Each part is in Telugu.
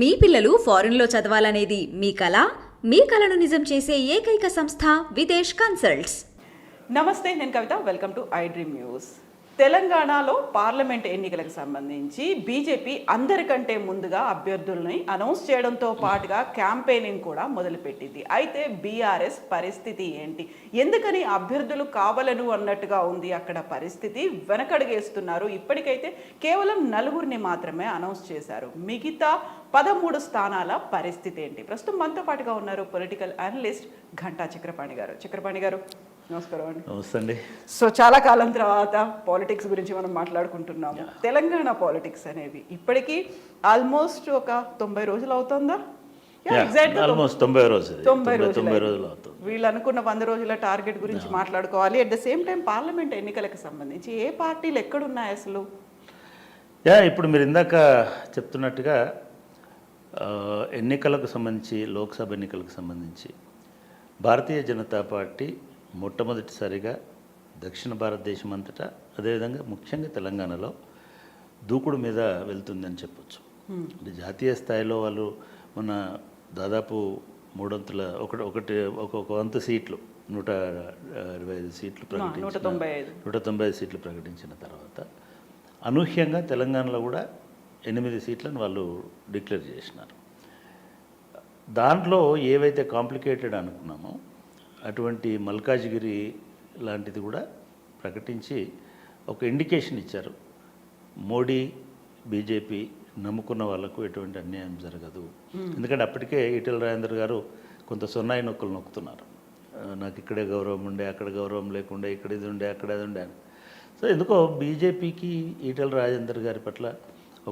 మీ పిల్లలు ఫారెన్లో చదవాలనేది మీ కల? మీ కలను నిజం చేసే ఏకైక సంస్థ విదేశ్ కన్సల్ట్స్. నమస్తే, నేను Kavitha. Welcome to I dream news. తెలంగాణలో పార్లమెంట్ ఎన్నికలకు సంబంధించి బీజేపీ అందరికంటే ముందుగా అభ్యర్థుల్ని అనౌన్స్ చేయడంతో పాటుగా క్యాంపెయినింగ్ కూడా మొదలుపెట్టింది. అయితే బీఆర్ఎస్ పరిస్థితి ఏంటి? ఎందుకని అభ్యర్థులు కావాలను అన్నట్టుగా ఉంది అక్కడ పరిస్థితి? వెనకడుగేస్తున్నారు. ఇప్పటికైతే కేవలం 4 మాత్రమే అనౌన్స్ చేశారు. మిగతా 13 స్థానాల పరిస్థితి ఏంటి? ప్రస్తుతం మనతో పాటుగా ఉన్నారు పొలిటికల్ అనలిస్ట్ ఘంటా చక్రపాణి గారు. చక్రపాణి గారు, నమస్కారం అండి. నమస్తే అండి. సో చాలా కాలం తర్వాత పాలిటిక్స్ గురించి మనం మాట్లాడుకుంటున్నాము. తెలంగాణ పాలిటిక్స్ అనేవి ఇప్పటికీ ఆల్మోస్ట్ ఒక 90 రోజులు అవుతుందా? ఆల్మోస్ట్ 90 రోజులు అవుతుంది. వీళ్ళు అనుకున్న 100 రోజుల టార్గెట్ గురించి మాట్లాడుకోవాలి. At the same time parliament ఎన్నికలకు సంబంధించి ఏ పార్టీలు ఎక్కడున్నాయి అసలు? ఇప్పుడు మీరు ఇందాక చెప్తున్నట్టుగా ఎన్నికలకు సంబంధించి, లోక్సభ ఎన్నికలకు సంబంధించి భారతీయ జనతా పార్టీ మొట్టమొదటిసారిగా దక్షిణ భారతదేశం అంతటా, అదేవిధంగా ముఖ్యంగా తెలంగాణలో దూకుడు మీద వెళ్తుందని చెప్పొచ్చు. అంటే జాతీయ స్థాయిలో వాళ్ళు మన దాదాపు 3 ఒక వంతు సీట్లు 125 సీట్లు ప్రకటించిన 195 సీట్లు ప్రకటించిన తర్వాత అనూహ్యంగా తెలంగాణలో కూడా 8 సీట్లను వాళ్ళు డిక్లేర్ చేసినారు. దాంట్లో ఏవైతే కాంప్లికేటెడ్ అనుకున్నామో అటువంటి మల్కాజ్గిరి లాంటిది కూడా ప్రకటించి ఒక ఇండికేషన్ ఇచ్చారు. మోడీ, బీజేపీ నమ్ముకున్న వాళ్ళకు ఎటువంటి అన్యాయం జరగదు. ఎందుకంటే అప్పటికే ఈటెల రాజేందర్ గారు కొంత సొన్నాయి నొక్కులు నొక్కుతున్నారు. నాకు ఇక్కడే గౌరవం ఉండే, అక్కడ గౌరవం లేకుండే, ఇక్కడ ఇది ఉండే, అక్కడ అది ఉండే అని. సో ఎందుకో బీజేపీకి ఈటెల రాజేందర్ గారి పట్ల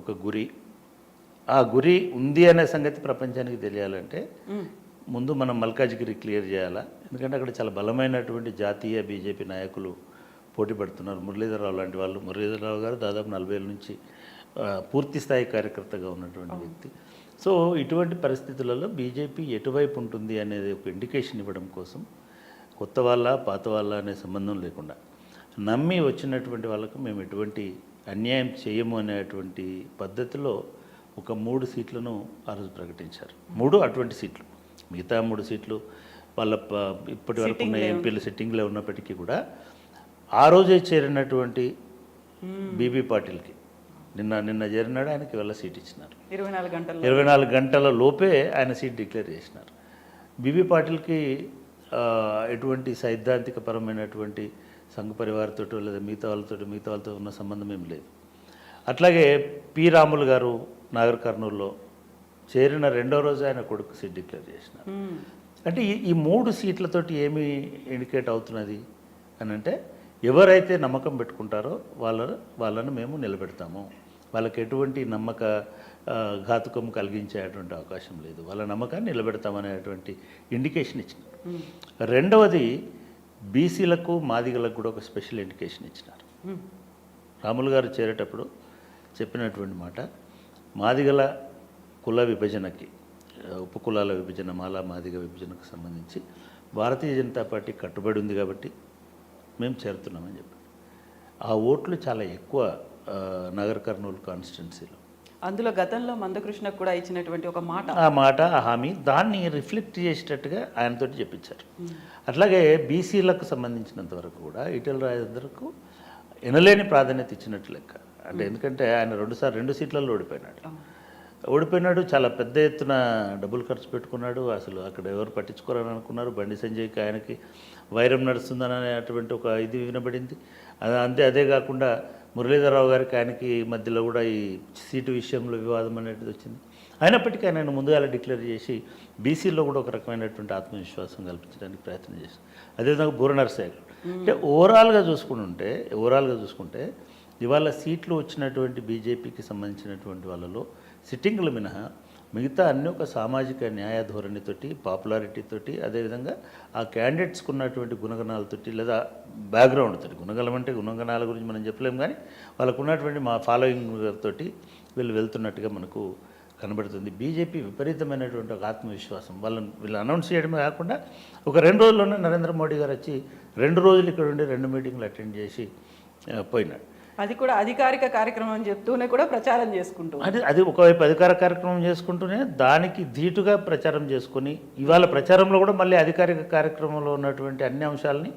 ఒక గురి, ఆ గురి ఉంది అనే సంగతి ప్రపంచానికి తెలియాలంటే ముందు మనం మల్కాజ్గిరి క్లియర్ చేయాలా. ఎందుకంటే అక్కడ చాలా బలమైనటువంటి జాతీయ బీజేపీ నాయకులు పోటీ పడుతున్నారు. మురళీధరరావు లాంటి వాళ్ళు. మురళీధరరావు గారు దాదాపు 40 ఏళ్ళ నుంచి పూర్తి స్థాయి కార్యకర్తగా ఉన్నటువంటి వ్యక్తి. సో ఇటువంటి పరిస్థితులలో బీజేపీ ఎటువైపు ఉంటుంది అనేది ఒక ఇండికేషన్ ఇవ్వడం కోసం కొత్త వాళ్ళ, పాత వాళ్ళ అనే సంబంధం లేకుండా నమ్మి వచ్చినటువంటి వాళ్ళకు మేము ఎటువంటి అన్యాయం చేయము అనేటువంటి పద్ధతిలో ఒక 3 సీట్లను ఆ రోజు ప్రకటించారు. 3 అటువంటి సీట్లు. మిగతా 3 సీట్లు వాళ్ళ ఇప్పటి వరకు ఉన్న ఎంపీలు సిట్టింగ్లో ఉన్నప్పటికీ కూడా ఆ రోజే చేరినటువంటి బీబీ పాటిల్కి నిన్న చేరినాడు. ఆయనకి వాళ్ళ సీట్ ఇచ్చినారు. 24 గంటల లోపే ఆయన సీట్ డిక్లేర్ చేసినారు. బీబీ పాటిల్కి ఎటువంటి సైద్ధాంతిక పరమైనటువంటి సంఘ పరివారతో లేదా మిగతా వాళ్ళతో ఉన్న సంబంధం ఏం లేదు. అట్లాగే పి రాములు గారు నాగర్ కర్నూలులో చేరిన 2వ రోజు ఆయన కొడుకు సీట్ డిక్లేర్ చేసినారు. అంటే ఈ 3 సీట్లతోటి ఏమి ఇండికేట్ అవుతున్నది అని అంటే, ఎవరైతే నమ్మకం పెట్టుకుంటారో వాళ్ళను మేము నిలబెడతాము, వాళ్ళకి ఎటువంటి నమ్మక ఘాతుకం కలిగించేటువంటి అవకాశం లేదు, వాళ్ళ నమ్మకాన్ని నిలబెడతామనేటువంటి ఇండికేషన్ ఇచ్చినారు. 2వది బీసీలకు, మాదిగలకు కూడా ఒక స్పెషల్ ఇండికేషన్ ఇచ్చినారు. రాములు గారు చేరేటప్పుడు చెప్పినటువంటి మాట, మాదిగల కుల విభజనకి, ఉపకులాల విభజన, మాలా మాదిగ విభజనకు సంబంధించి భారతీయ జనతా పార్టీ కట్టుబడి ఉంది కాబట్టి మేము చేరుతున్నామని చెప్పారు. ఆ ఓట్లు చాలా ఎక్కువ నగర్ కర్నూలు కాన్స్టిట్యున్సీలో. అందులో గతంలో మందకృష్ణకు కూడా ఇచ్చినటువంటి ఒక మాట, ఆ హామీ దాన్ని రిఫ్లెక్ట్ చేసేటట్టుగా ఆయనతోటి చెప్పించారు. అట్లాగే బీసీలకు సంబంధించినంత వరకు కూడా ఈటెల రాజేందర్కు ఎనలేని ప్రాధాన్యత ఇచ్చినట్టు లెక్క. అంటే ఎందుకంటే ఆయన 2 సీట్లలో ఓడిపోయినాడు. చాలా పెద్ద ఎత్తున డబ్బులు ఖర్చు పెట్టుకున్నాడు. అసలు అక్కడ ఎవరు పట్టించుకోరని అనుకున్నారు. బండి సంజయ్కి ఆయనకి వైరం నడుస్తుందని అటువంటి ఒక ఇది వినబడింది. అదే కాకుండా మురళీధరరావు గారికి ఆయనకి మధ్యలో కూడా ఈ సీటు విషయంలో వివాదం అనేది వచ్చింది. అయినప్పటికీ ఆయన ముందుగా డిక్లేర్ చేసి బీసీలో కూడా ఒక రకమైనటువంటి ఆత్మవిశ్వాసం కల్పించడానికి ప్రయత్నం చేశారు. అదేవిధంగా బూర నరసయ్య. అంటే ఓవరాల్గా చూసుకుంటే ఇవాళ సీట్లు వచ్చినటువంటి బీజేపీకి సంబంధించినటువంటి వాళ్ళలో సిట్టింగ్లు మినహా మిగతా అన్ని ఒక సామాజిక న్యాయ ధోరణితోటి, పాపులారిటీతోటి, అదేవిధంగా ఆ క్యాండిడేట్స్కి ఉన్నటువంటి గుణగణాలతోటి లేదా బ్యాక్గ్రౌండ్ తోటి, గుణగణం అంటే గుణగణాల గురించి మనం చెప్పలేము, కానీ వాళ్ళకు ఉన్నటువంటి మా ఫాలోయింగ్ తోటి వీళ్ళు వెళ్తున్నట్టుగా మనకు కనబడుతుంది. బీజేపీ విపరీతమైనటువంటి ఒక ఆత్మవిశ్వాసం. వీళ్ళు అనౌన్స్ చేయడమే కాకుండా ఒక 2 రోజుల్లోనే నరేంద్ర మోడీ గారు వచ్చి 2 రోజులు ఇక్కడ ఉండి 2 మీటింగ్లు అటెండ్ చేసి పోయినాడు. అది కూడా అధికారిక కార్యక్రమం అని చెప్తూనే కూడా ప్రచారం చేసుకుంటూ అది ఒకవైపు అధికార కార్యక్రమం చేసుకుంటూనే దానికి ధీటుగా ప్రచారం చేసుకొని ఇవాళ ప్రచారంలో కూడా మళ్ళీ అధికారిక కార్యక్రమంలో ఉన్నటువంటి అన్ని అంశాలని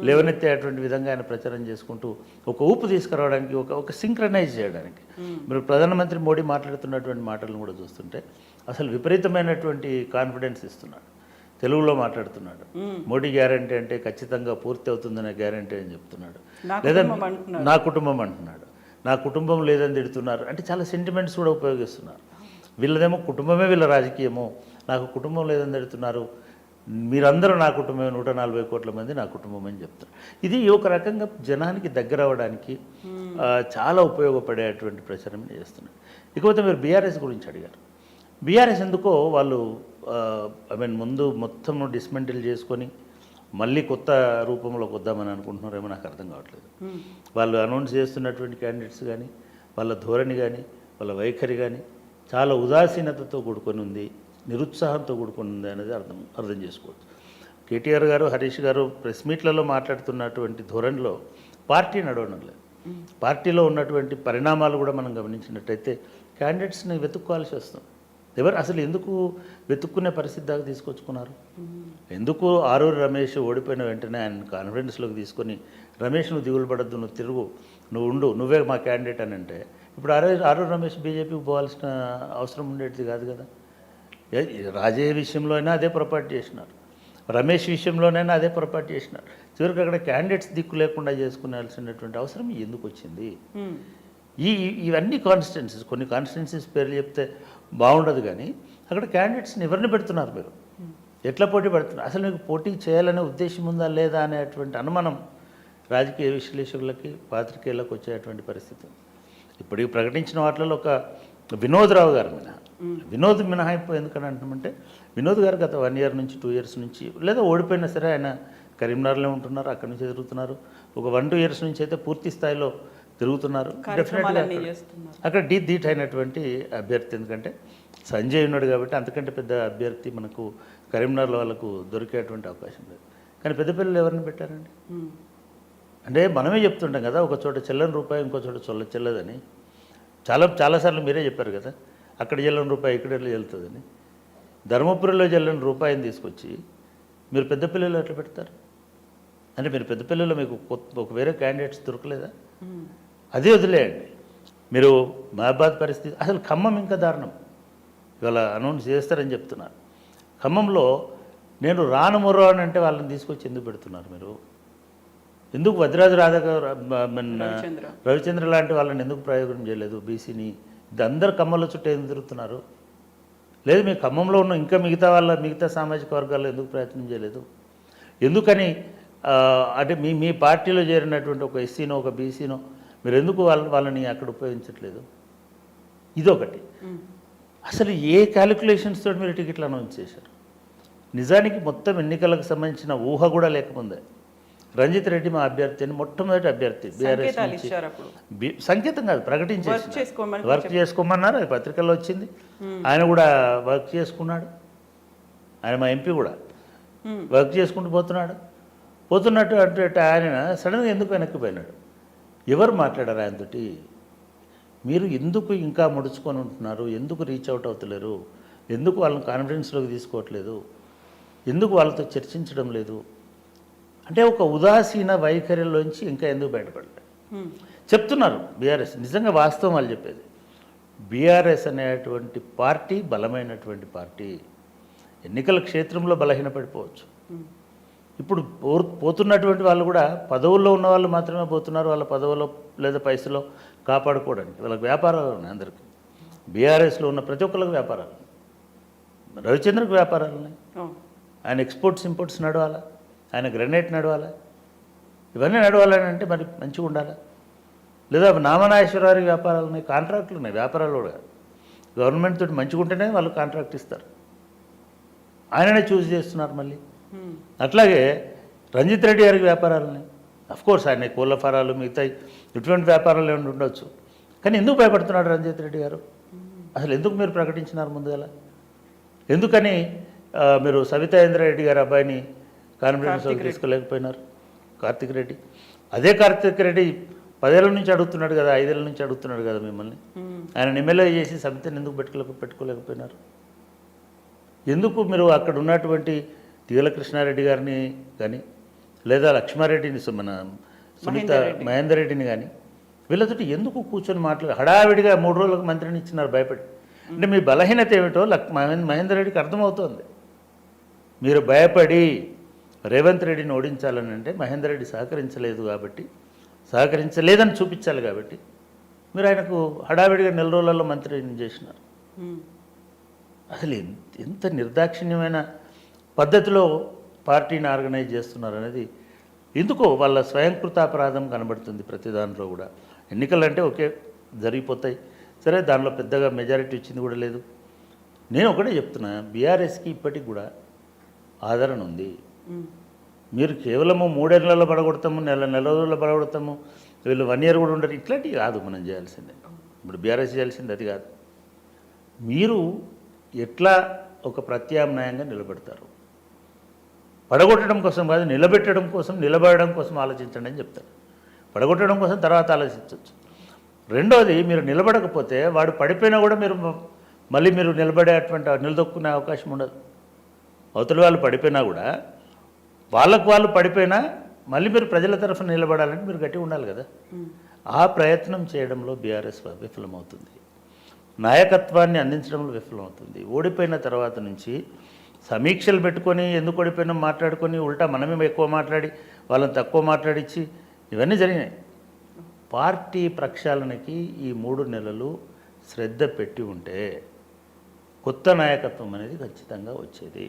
లేవనెత్తేటువంటి విధంగా ఆయన ప్రచారం చేసుకుంటూ ఒక ఊపు తీసుకురావడానికి ఒక సింక్రనైజ్ చేయడానికి మీరు ప్రధానమంత్రి మోడీ మాట్లాడుతున్నటువంటి మాటలను కూడా చూస్తుంటే అసలు విపరీతమైనటువంటి కాన్ఫిడెన్స్ ఇస్తున్నాడు. తెలుగులో మాట్లాడుతున్నాడు. మోడీ గ్యారంటీ అంటే ఖచ్చితంగా పూర్తి అవుతుందనే గ్యారంటీ అని చెప్తున్నాడు. లేదా నా కుటుంబం అంటున్నాడు. నా కుటుంబం లేదని తిడుతున్నారు అంటే చాలా సెంటిమెంట్స్ కూడా ఉపయోగిస్తున్నారు. వీళ్ళదేమో కుటుంబమే వీళ్ళ రాజకీయము, నాకు కుటుంబం లేదని తిడుతున్నారు, మీరందరూ నా కుటుంబమే, 140 కోట్ల మంది నా కుటుంబం అని చెప్తారు. ఇది ఒక రకంగా జనానికి దగ్గర అవ్వడానికి చాలా ఉపయోగపడేటువంటి ప్రచారం చేస్తున్నారు. ఇకపోతే మీరు బీఆర్ఎస్ గురించి అడిగారు. బీఆర్ఎస్ ఎందుకో వాళ్ళు ముందు మొత్తం డిస్మెంటిల్ చేసుకొని మళ్ళీ కొత్త రూపంలోకి వద్దామని అనుకుంటున్నారేమో నాకు అర్థం కావట్లేదు. వాళ్ళు అనౌన్స్ చేస్తున్నటువంటి క్యాండిడేట్స్ కానీ వాళ్ళ ధోరణి కానీ వాళ్ళ వైఖరి కానీ చాలా ఉదాసీనతతో కూడుకొని ఉంది, నిరుత్సాహంతో కూడుకొని ఉంది అనేది అర్థం చేసుకోవచ్చు. కేటీఆర్ గారు, హరీష్ గారు ప్రెస్ మీట్లలో మాట్లాడుతున్నటువంటి ధోరణిలో పార్టీ నడవడం లేదు. పార్టీలో ఉన్నటువంటి పరిణామాలు కూడా మనం గమనించినట్టయితే క్యాండిడేట్స్ని వెతుక్కోవాల్సి వస్తుంది. ఎవరు అసలు ఎందుకు వెతుక్కునే పరిస్థితి దాకా తీసుకొచ్చుకున్నారు? ఎందుకు ఆరూరు రమేష్ ఓడిపోయిన వెంటనే ఆయన కాన్ఫిడెన్స్లోకి తీసుకొని రమేష్ నువ్వు దిగులు పడద్దు, నువ్వు తిరుగు, నువ్వు ఉండు, నువ్వే మా క్యాండిడేట్ అని అంటే ఇప్పుడు ఆరూరు రమేష్ బీజేపీకి పోవాల్సిన అవసరం ఉండేది కాదు కదా. రాజే విషయంలో అయినా అదే పొరపాటు చేసినారు, రమేష్ విషయంలోనైనా అదే పొరపాటు చేసినారు. చివరికి అక్కడ క్యాండిడేట్స్ దిక్కు లేకుండా చేసుకునేయాల్సినటువంటి అవసరం ఎందుకు వచ్చింది? ఇవన్నీ కాన్స్టిట్యున్సీస్, కొన్ని కాన్స్టిట్యున్సీస్ పేర్లు చెప్తే బాగుండదు కానీ అక్కడ క్యాండిడేట్స్ని ఎవరిని పెడుతున్నారు మీరు? ఎట్లా పోటీ పెడుతున్నారు? అసలు మీకు పోటీ చేయాలనే ఉద్దేశం ఉందా లేదా అనేటువంటి అనుమానం రాజకీయ విశ్లేషకులకి, పాత్రికేయులకు వచ్చేటువంటి పరిస్థితి. ఇప్పటికి ప్రకటించిన వాటిలో ఒక వినోద్రావు గారు వినోద్ మినహాయింపు ఎందుకని అంటామంటే వినోద్ గారు గత 1 year నుంచి 2 years నుంచి లేదా ఓడిపోయినా సరే ఆయన కరీంనగర్లో ఉంటున్నారు, అక్కడి నుంచి తిరుగుతున్నారు. ఒక 1-2 years నుంచి అయితే పూర్తి స్థాయిలో తిరుగుతున్నారు. డెఫినెట్గా అక్కడ ధీట్ అయినటువంటి అభ్యర్థి. ఎందుకంటే సంజయ్ ఉన్నాడు కాబట్టి అంతకంటే పెద్ద అభ్యర్థి మనకు కరీంనగర్లో వాళ్ళకు దొరికేటువంటి అవకాశం లేదు. కానీ పెద్ద పిల్లలు ఎవరిని పెట్టారండి? అంటే మనమే చెప్తుంటాం కదా, ఒక చోట చెల్లని రూపాయి ఇంకో చోట చెల్లదని. చాలాసార్లు మీరే చెప్పారు కదా, అక్కడ చెల్లని రూపాయి ఇక్కడ చెల్లుతుందని. ధర్మపురిలో చెల్లని రూపాయిని తీసుకొచ్చి మీరు పెద్ద పిల్లలు ఎట్లా పెడతారు? అంటే మీరు పెద్ద పిల్లలు మీకు ఒక వేరే క్యాండిడేట్స్ దొరకలేదా? అదే వదిలేయండి. మీరు మహబాద్ పరిస్థితి, అసలు ఖమ్మం ఇంకా దారుణం. ఇవాళ అనౌన్స్ చేస్తారని చెప్తున్నారు. ఖమ్మంలో నేను రానుమొర్రో అని అంటే వాళ్ళని తీసుకొచ్చి ఎందుకు పెడుతున్నారు మీరు? ఎందుకు వద్రాజు రవిచంద్ర లాంటి వాళ్ళని ఎందుకు ప్రయోగం చేయలేదు? బీసీని ఇది అందరు ఖమ్మంలో చుట్టూ ఎందుకు తిరుగుతున్నారు? లేదు మీ ఖమ్మంలో ఉన్న ఇంకా మిగతా సామాజిక వర్గాల్లో ఎందుకు ప్రయత్నం చేయలేదు? ఎందుకని అంటే మీ పార్టీలో చేరినటువంటి ఒక ఎస్సీనో ఒక బీసీనో మీరు ఎందుకు వాళ్ళని అక్కడ ఉపయోగించట్లేదు? ఇదొకటి. అసలు ఏ క్యాలిక్యులేషన్స్ తోటి మీరు టికెట్లు అనౌన్స్ చేశారు? నిజానికి మొత్తం ఎన్నికలకు సంబంధించిన ఊహ కూడా లేకముందే రంజిత్ రెడ్డి మా అభ్యర్థి అని మొట్టమొదటి అభ్యర్థి బీఆర్ఎస్ సంకేతం కాదు ప్రకటించేసి వర్క్ చేసుకోమన్నారు. అది పత్రికల్లో వచ్చింది. ఆయన కూడా వర్క్ చేసుకున్నాడు. ఆయన మా ఎంపీ కూడా వర్క్ చేసుకుంటూ పోతున్నట్టు అంటే ఆయన సడన్గా ఎందుకు వెనక్కిపోయినాడు? ఎవరు మాట్లాడారు ఆయనతోటి? మీరు ఎందుకు ఇంకా ముడుచుకొని ఉంటున్నారు? ఎందుకు రీచ్ అవుట్ అవుతలేరు? ఎందుకు వాళ్ళని కాన్ఫిడెన్స్లోకి తీసుకోవట్లేదు? ఎందుకు వాళ్ళతో చర్చించడం లేదు? అంటే ఒక ఉదాసీన వైఖరిలోంచి ఇంకా ఎందుకు బయటపడలేదు చెప్తున్నారు బీఆర్ఎస్. నిజంగా వాస్తవం వాళ్ళు చెప్పేది. బీఆర్ఎస్ అనేటువంటి పార్టీ బలమైనటువంటి పార్టీ. ఎన్నికల క్షేత్రంలో బలహీనపడిపోవచ్చు. ఇప్పుడు పోతున్నటువంటి వాళ్ళు కూడా పదవుల్లో ఉన్న వాళ్ళు మాత్రమే పోతున్నారు. వాళ్ళ పదవులో లేదా పైసలో కాపాడుకోవడానికి. వాళ్ళకి వ్యాపారాలు ఉన్నాయి అందరికీ. బీఆర్ఎస్లో ఉన్న ప్రతి ఒక్కరికి వ్యాపారాలు. రవిచంద్రకు వ్యాపారాలు ఉన్నాయి. ఆయన ఎక్స్పోర్ట్స్ ఇంపోర్ట్స్ నడవాలా, ఆయన గ్రెనేట్ నడవాలా, ఇవన్నీ నడవాలని అంటే మరి మంచిగా ఉండాలా? లేదా నామనాగేశ్వరరావు వ్యాపారాలు ఉన్నాయి, కాంట్రాక్టులు ఉన్నాయి. వ్యాపారాలు కూడా గవర్నమెంట్ తోటి మంచిగా ఉంటేనే వాళ్ళు కాంట్రాక్ట్ ఇస్తారు. ఆయననే చూస్ చేస్తున్నారు మళ్ళీ. అట్లాగే రంజిత్ రెడ్డి గారికి వ్యాపారాలు ఉన్నాయి. అఫ్కోర్స్ ఆయన కోళ్ళ ఫారాలు మిగతా ఇటువంటి వ్యాపారాలు ఏమైనా ఉండొచ్చు. కానీ ఎందుకు భయపడుతున్నాడు రంజిత్ రెడ్డి గారు? అసలు ఎందుకు మీరు ప్రకటించినారు ముందుగా? ఎందుకని మీరు సవితా ఇంద్రారెడ్డి గారి అబ్బాయిని కాన్ఫిడెన్స్లోకి తీసుకోలేకపోయినారు? కార్తిక్ రెడ్డి. అదే కార్తిక్ రెడ్డి 10 ఏళ్ళ నుంచి అడుగుతున్నాడు కదా, 5 ఏళ్ళ నుంచి అడుగుతున్నాడు కదా మిమ్మల్ని. ఆయన ఎమ్మెల్యే చేసి సమితిని ఎందుకు పెట్టుకోలేకపోయినారు? ఎందుకు మీరు అక్కడ ఉన్నటువంటి తీగల కృష్ణారెడ్డి గారిని కానీ లేదా లక్ష్మారెడ్డిని మన సునీత మహేందర్ రెడ్డిని కానీ వీళ్ళతోటి ఎందుకు కూర్చొని హడావిడిగా 3 రోజులకు మంత్రిని ఇచ్చినారు భయపడి? అంటే మీ బలహీనత ఏమిటో మహేందర్ రెడ్డికి అర్థమవుతోంది. మీరు భయపడి రేవంత్ రెడ్డిని ఓడించాలని అంటే మహేందర్ రెడ్డి సహకరించలేదని చూపించాలి కాబట్టి మీరు ఆయనకు హడావిడిగా 4 రోజులలో మంత్రిని చేసినారు. అసలు ఎంత నిర్దాక్షిణ్యమైన పద్ధతిలో పార్టీని ఆర్గనైజ్ చేస్తున్నారు అనేది ఎందుకో వాళ్ళ స్వయంకృతాపరాధం కనబడుతుంది ప్రతి దాంట్లో కూడా. ఎన్నికలు అంటే ఓకే జరిగిపోతాయి, సరే దానిలో పెద్దగా మెజారిటీ వచ్చింది కూడా లేదు. నేను ఒకటే చెప్తున్నా, బీఆర్ఎస్కి ఇప్పటికి కూడా ఆదరణ ఉంది. మీరు కేవలము 3 ఏళ్లలో పడగొడతాము, నెల రోజుల్లో పడగొడతాము, వీళ్ళు 1 year కూడా ఉండరు, ఇట్లాంటివి కాదు మనం చేయాల్సిందే. ఇప్పుడు బీఆర్ఎస్ చేయాల్సింది అది కాదు. మీరు ఎట్లా ఒక ప్రత్యామ్నాయంగా నిలబెడతారు? పడగొట్టడం కోసం కాదు, నిలబడడం కోసం ఆలోచించండి అని చెప్తారు. పడగొట్టడం కోసం తర్వాత ఆలోచించవచ్చు. రెండోది, మీరు నిలబడకపోతే వాడు పడిపోయినా కూడా మళ్ళీ మీరు నిలదొక్కునే అవకాశం ఉండదు. అవతల వాళ్ళు పడిపోయినా కూడా వాళ్ళు పడిపోయినా మళ్ళీ మీరు ప్రజల తరఫున నిలబడాలని మీరు గట్టిగా ఉండాలి కదా. ఆ ప్రయత్నం చేయడంలో బీఆర్ఎస్ విఫలమవుతుంది, నాయకత్వాన్ని అందించడంలో విఫలమవుతుంది. ఓడిపోయిన తర్వాత నుంచి సమీక్షలు పెట్టుకొని ఎందుకు ఓడిపోయినా మాట్లాడుకొని ఉల్టా మనమే ఎక్కువ మాట్లాడి వాళ్ళని తక్కువ మాట్లాడించి ఇవన్నీ జరిగినాయి. పార్టీ ప్రక్షాళనకి ఈ 3 నెలలు శ్రద్ధ పెట్టి ఉంటే కొత్త నాయకత్వం అనేది ఖచ్చితంగా వచ్చేది.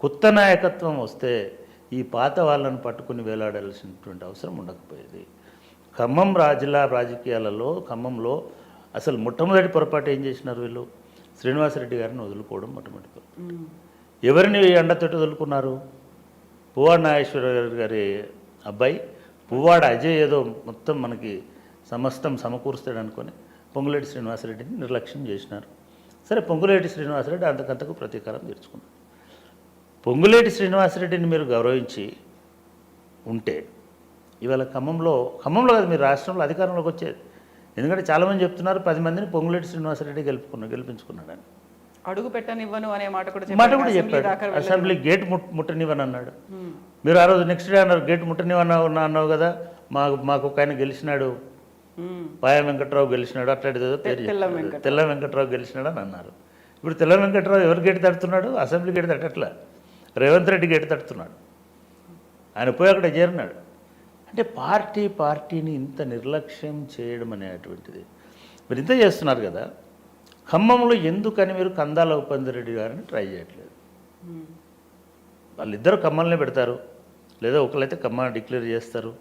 కొత్త నాయకత్వం వస్తే ఈ పాత వాళ్ళను పట్టుకుని వేలాడాల్సినటువంటి అవసరం ఉండకపోయేది. ఖమ్మం జిల్లా రాజకీయాలలో ఖమ్మంలో అసలు మొట్టమొదటి పొరపాటు ఏం చేసినారు వీళ్ళు? శ్రీనివాసరెడ్డి గారిని వదులుకోవడం మొట్టమొదటి పొరపాటు. ఎవరిని అండతోటి వదులుకున్నారు? పువ్వాడ నాగేశ్వరరావు గారి అబ్బాయి పువ్వాడ అజయ్ ఏదో మొత్తం మనకి సమస్తం సమకూరుస్తాడు అనుకొని పొంగులేటి శ్రీనివాసరెడ్డిని నిర్లక్ష్యం చేసినారు. సరే, పొంగులేటి శ్రీనివాసరెడ్డి అంతకంతకు ప్రతీకారం తీర్చుకున్నారు. పొంగులేటి శ్రీనివాసరెడ్డిని మీరు గౌరవించి ఉంటే ఇవాళ ఖమ్మంలో కాదు, మీరు రాష్ట్రంలో అధికారంలోకి వచ్చేది. ఎందుకంటే చాలామంది చెప్తున్నారు 10 మందిని పొంగులేటి శ్రీనివాసరెడ్డి గెలుపుకున్నాడని. అడుగు పెట్టనివ్వను అనే మాట కూడా చెప్పాడు. అసెంబ్లీ గేట్ ముట్టనివ్వని అన్నాడు. మీరు ఆ రోజు నెక్స్ట్ డే అన్నారు గేట్ ముట్టనివ్వని అన్నావు కదా, మాకు ఒక ఆయన గెలిచినాడు, పాయ వెంకట్రావు గెలిచినాడు, అట్లాంటిది ఏదో పేరు తెల్ల వెంకట్రావు గెలిచినాడు అని అన్నారు. ఇప్పుడు తెల్ల వెంకట్రావు ఎవరు గేటు తడుతున్నాడు? అసెంబ్లీ గేటు తట్టట్లా, రేవంత్ రెడ్డి గేటు తడుతున్నాడు. ఆయన పోయి అక్కడ చేరినాడు. అంటే పార్టీని ఇంత నిర్లక్ష్యం చేయడం అనేటువంటిది మీరు ఇంత చేస్తున్నారు కదా. ఖమ్మంలో ఎందుకని మీరు కందాల ఉపేందర్ గారిని ట్రై చేయట్లేదు? వాళ్ళిద్దరూ ఖమ్మంలో పెడతారు, లేదా ఒకళ్ళైతే ఖమ్మం డిక్లేర్ చేస్తారు.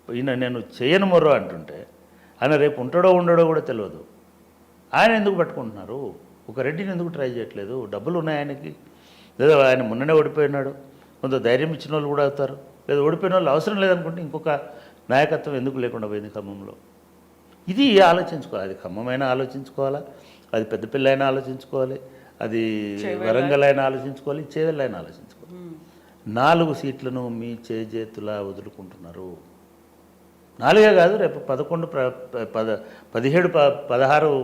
ఈయన నేను చేయను మొర్రో అంటుంటే ఆయన రేపు ఉంటాడో ఉండడో కూడా తెలియదు. ఆయన ఎందుకు పట్టుకుంటున్నారు? ఒక రెడ్డిని ఎందుకు ట్రై చేయట్లేదు? డబ్బులు ఉన్నాయి ఆయనకి, లేదా ఆయన మొన్ననే ఓడిపోయినాడు, కొంత ధైర్యం ఇచ్చిన వాళ్ళు కూడా అవుతారు, లేదా ఓడిపోయిన వాళ్ళు అవసరం లేదనుకుంటే ఇంకొక నాయకత్వం ఎందుకు లేకుండా పోయింది ఖమ్మంలో? ఇది ఆలోచించుకోవాలి. అది ఖమ్మమైనా ఆలోచించుకోవాలా, అది పెద్దపల్లి అయినా ఆలోచించుకోవాలి, అది వరంగల్ అయినా ఆలోచించుకోవాలి, చేవెళ్ళ అయినా ఆలోచించుకోవాలి. 4 సీట్లను మీ చేతులా వదులుకుంటున్నారు. 4 కాదు, రేపు 11, 17, 16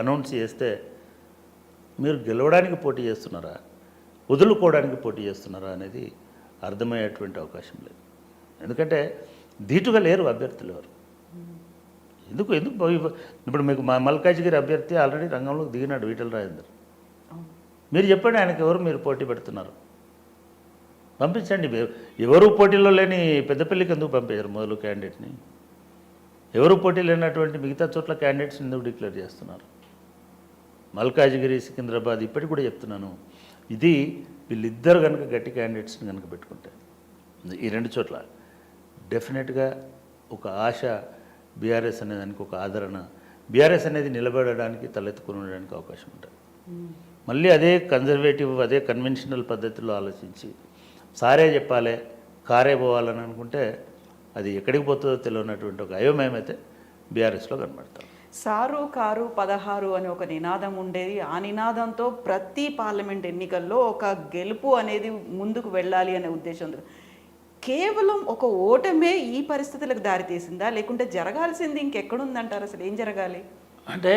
అనౌన్స్ చేస్తే మీరు గెలవడానికి పోటీ చేస్తున్నారా, వదులుకోవడానికి పోటీ చేస్తున్నారా అనేది అర్థమయ్యేటువంటి అవకాశం లేదు. ఎందుకంటే ధీటుగా లేరు అభ్యర్థులు ఎవరు. ఎందుకు ఇప్పుడు మీకు మల్కాజ్గిరి అభ్యర్థి ఆల్రెడీ రంగంలోకి దిగినాడు, ఈటెల రాజేందర్. మీరు చెప్పండి ఆయనకు ఎవరు మీరు పోటీ పెడుతున్నారు? పంపించండి. ఎవరు పోటీలో లేని పెద్దపల్లికి ఎందుకు పంపించారు మొదలు క్యాండిడేట్ని? ఎవరు పోటీ లేనటువంటి మిగతా చోట్ల క్యాండిడేట్స్ని ఎందుకు డిక్లేర్ చేస్తున్నారు? మల్కాజ్గిరి, సికింద్రాబాద్ ఇప్పటికి కూడా చెప్తున్నాను, ఇది వీళ్ళిద్దరు కనుక గట్టి క్యాండిడేట్స్ని కనుక పెట్టుకుంటే ఈ 2 చోట్ల డెఫినెట్గా ఒక ఆశ, బీఆర్ఎస్ అనేదానికి ఒక ఆదరణ, బీఆర్ఎస్ అనేది నిలబడడానికి తలెత్తుకుని ఉండడానికి అవకాశం ఉంటుంది. మళ్ళీ అదే కన్జర్వేటివ్, అదే కన్వెన్షనల్ పద్ధతిలో ఆలోచించి సారే చెప్పాలి కారే పోవాలని అనుకుంటే అది ఎక్కడికి పోతుందో తెలియనటువంటి ఒక అయోమయం అయితే బీఆర్ఎస్లో కనబడతాం. సారు కారు 16 అనే ఒక నినాదం ఉండేది. ఆ నినాదంతో ప్రతి పార్లమెంట్ ఎన్నికల్లో ఒక గెలుపు అనేది ముందుకు వెళ్ళాలి అనే ఉద్దేశంతో కేవలం ఒక ఓటమే ఈ పరిస్థితులకు దారితీసిందా, లేకుంటే జరగాల్సింది ఇంకెక్కడుందంటారు? అసలు ఏం జరగాలి? అంటే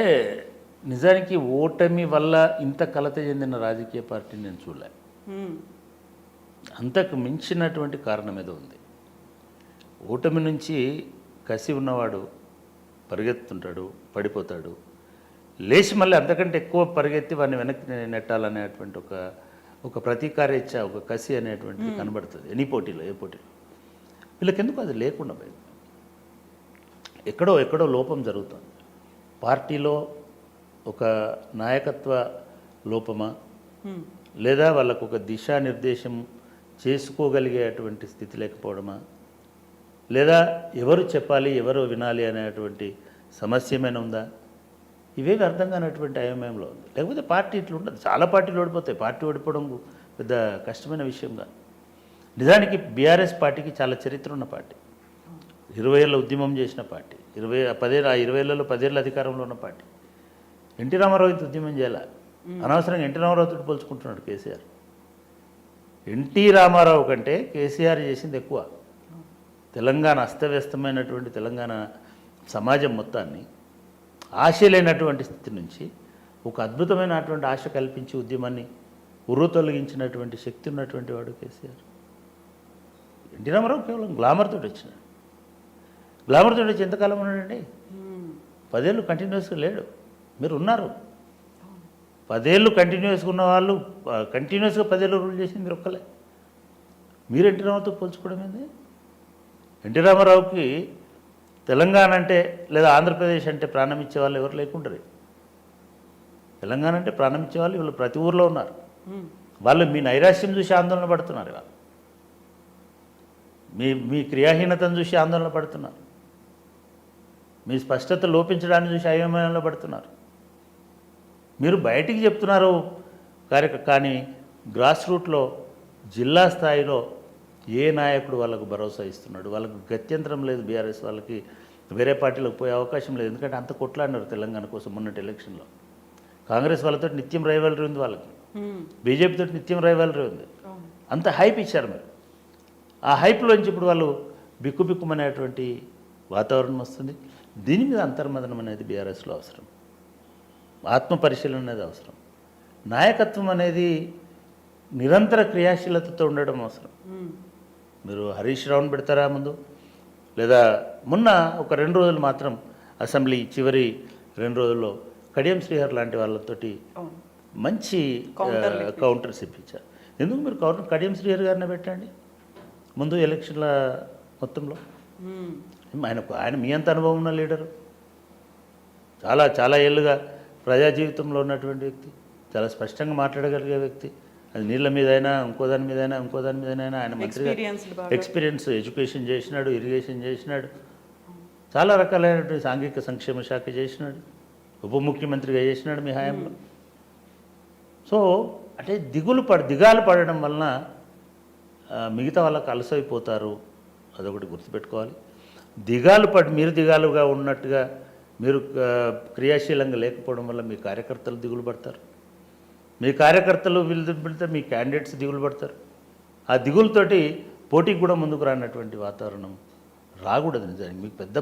నిజానికి ఓటమి వల్ల ఇంత కలత చెందిన రాజకీయ పార్టీని నేను చూడలే. మ్మ్. అంతకు మించినటువంటి కారణం ఏదో ఉంది. ఓటమి నుంచి కసి ఉన్నవాడు పరిగెత్తుంటాడు, పడిపోతాడు, లేచి మళ్ళీ అంతకంటే ఎక్కువ పరిగెత్తి వాడిని వెనక్కి నెట్టాలనేటువంటి ఒక ప్రతీకారేచ్ఛ, ఒక కసి అనేటువంటిది కనబడుతుంది ఎనీ పోటీలో, ఏ పోటీలో. వీళ్ళకెందుకు అది లేకుండా పోయింది. ఎక్కడో లోపం జరుగుతుంది. పార్టీలో ఒక నాయకత్వ లోపమా, మ్మ్. లేదా వాళ్ళకు ఒక దిశానిర్దేశం చేసుకోగలిగేటువంటి స్థితి లేకపోవడమా, లేదా ఎవరు చెప్పాలి ఎవరు వినాలి అనేటువంటి సమస్య ఏమైనా ఉందా? ఇవేవి అర్థం కానటువంటి అయోమయంలో ఉంది. లేకపోతే పార్టీ ఇట్లా ఉండదు. చాలా పార్టీలు ఓడిపోతాయి. పార్టీ ఓడిపోవడం పెద్ద కష్టమైన విషయం కాదు. నిజానికి బీఆర్ఎస్ పార్టీకి చాలా చరిత్ర ఉన్న పార్టీ. 20 ఏళ్ళ ఉద్యమం చేసిన పార్టీ, 20 ఏళ్ళలో 10 ఏళ్ళ అధికారంలో ఉన్న పార్టీ. ఎన్టీ రామారావు ఇంత ఉద్యమం చేయాల, అనవసరంగా ఎన్టీ రామారావుతో పోల్చుకుంటున్నాడు కేసీఆర్. ఎన్టీ రామారావు కంటే కేసీఆర్ చేసింది ఎక్కువ. తెలంగాణ అస్తవ్యస్తమైనటువంటి తెలంగాణ సమాజం మొత్తాన్ని ఆశ లేనటువంటి స్థితి నుంచి ఒక అద్భుతమైనటువంటి ఆశ కల్పించి ఉద్యమాన్ని తొలగించినటువంటి శక్తి ఉన్నటువంటి వాడు కేసీఆర్. ఎన్టీ రామారావు కేవలం గ్లామర్తో వచ్చినాడు. గ్లామర్తో వచ్చి ఎంతకాలం ఉన్నాడండి? 10 ఏళ్ళు కంటిన్యూస్గా లేడు. మీరు ఉన్నారు. 10 ఏళ్ళు కంటిన్యూస్గా ఉన్న వాళ్ళు, కంటిన్యూస్గా 10 ఏళ్ళు రూల్ చేసింది మీరు ఒక్కలే. మీరు ఎన్టీ రామారావుతో పోల్చుకోవడం ఏంది? ఎన్టీ రామారావుకి తెలంగాణ అంటే లేదా ఆంధ్రప్రదేశ్ అంటే ప్రాణం ఇచ్చేవాళ్ళు ఎవరు లేకుంటారు. తెలంగాణ అంటే ప్రాణం ఇచ్చేవాళ్ళు వీళ్ళు ప్రతి ఊర్లో ఉన్నారు. వాళ్ళు మీ నైరాశ్యం చూసి ఆందోళన పడుతున్నారు. వాళ్ళు మీ క్రియాహీనతను చూసి ఆందోళన పడుతున్నారు. మీ స్పష్టత లోపించడాన్ని చూసి అయోమయంలో పడుతున్నారు. మీరు బయటికి చెప్తున్నారు కానీ గ్రాస్ రూట్లో జిల్లా స్థాయిలో ఏ నాయకుడు వాళ్ళకు భరోసా ఇస్తున్నాడు? వాళ్ళకు గత్యంతరం లేదు. బీఆర్ఎస్ వాళ్ళకి వేరే పార్టీలకు పోయే అవకాశం లేదు. ఎందుకంటే అంత కొట్లాడినారు తెలంగాణ కోసం మొన్నటి ఎలక్షన్లో. కాంగ్రెస్ వాళ్ళతో నిత్యం రైవలరీ ఉంది, వాళ్ళకి బీజేపీతో నిత్యం రైవలరీ ఉంది. అంత హైప్ ఇచ్చారు మీరు. ఆ హైప్లోంచి ఇప్పుడు వాళ్ళు బిక్కుబిక్కుమనేటువంటి వాతావరణం వస్తుంది. దీని మీద అంతర్మదనం అనేది బీఆర్ఎస్లో అవసరం. ఆత్మ పరిశీలన అనేది అవసరం. నాయకత్వం అనేది నిరంతర క్రియాశీలతతో ఉండడం అవసరం. మీరు హరీష్ రావుని పెడతారా ముందు, లేదా మొన్న ఒక 2 రోజులు మాత్రం అసెంబ్లీ చివరి 2 రోజుల్లో కడియం శ్రీహర్ లాంటి వాళ్ళతోటి మంచి కౌంటర్స్ ఇప్పించారు. ఎందుకు మీరు కడియం శ్రీహర్ గారిని పెట్టండి ముందు ఎలక్షన్ల మొత్తంలో? ఆయన మీ అంత అనుభవం ఉన్న లీడరు, చాలా ఏళ్ళుగా ప్రజా జీవితంలో ఉన్నటువంటి వ్యక్తి, చాలా స్పష్టంగా మాట్లాడగలిగే వ్యక్తి. అది నీళ్ళ మీద అయినా ఇంకో దాని మీద అయినా ఆయన మంత్రిగా ఎక్స్పీరియన్స్, ఎడ్యుకేషన్ చేసినాడు, ఇరిగేషన్ చేసినాడు, చాలా రకాలైనటువంటి సాంఘిక సంక్షేమ శాఖ చేసినాడు, ఉప ముఖ్యమంత్రిగా చేసినాడు మీ హయాంలో. సో అంటే దిగాలు పడడం వలన మిగతా వాళ్ళకి అలసైపోతారు. అదొకటి గుర్తుపెట్టుకోవాలి. మీరు దిగాలుగా ఉన్నట్టుగా మీరు క్రియాశీలంగా లేకపోవడం వల్ల మీ కార్యకర్తలు దిగులు పడతారు. మీ కార్యకర్తలు వీళ్ళు పెడితే మీ క్యాండిడేట్స్ దిగులు పడతారు. ఆ దిగులతోటి పోటీకి కూడా ముందుకు రానటువంటి వాతావరణం రాకూడదు. నిజానికి మీకు పెద్ద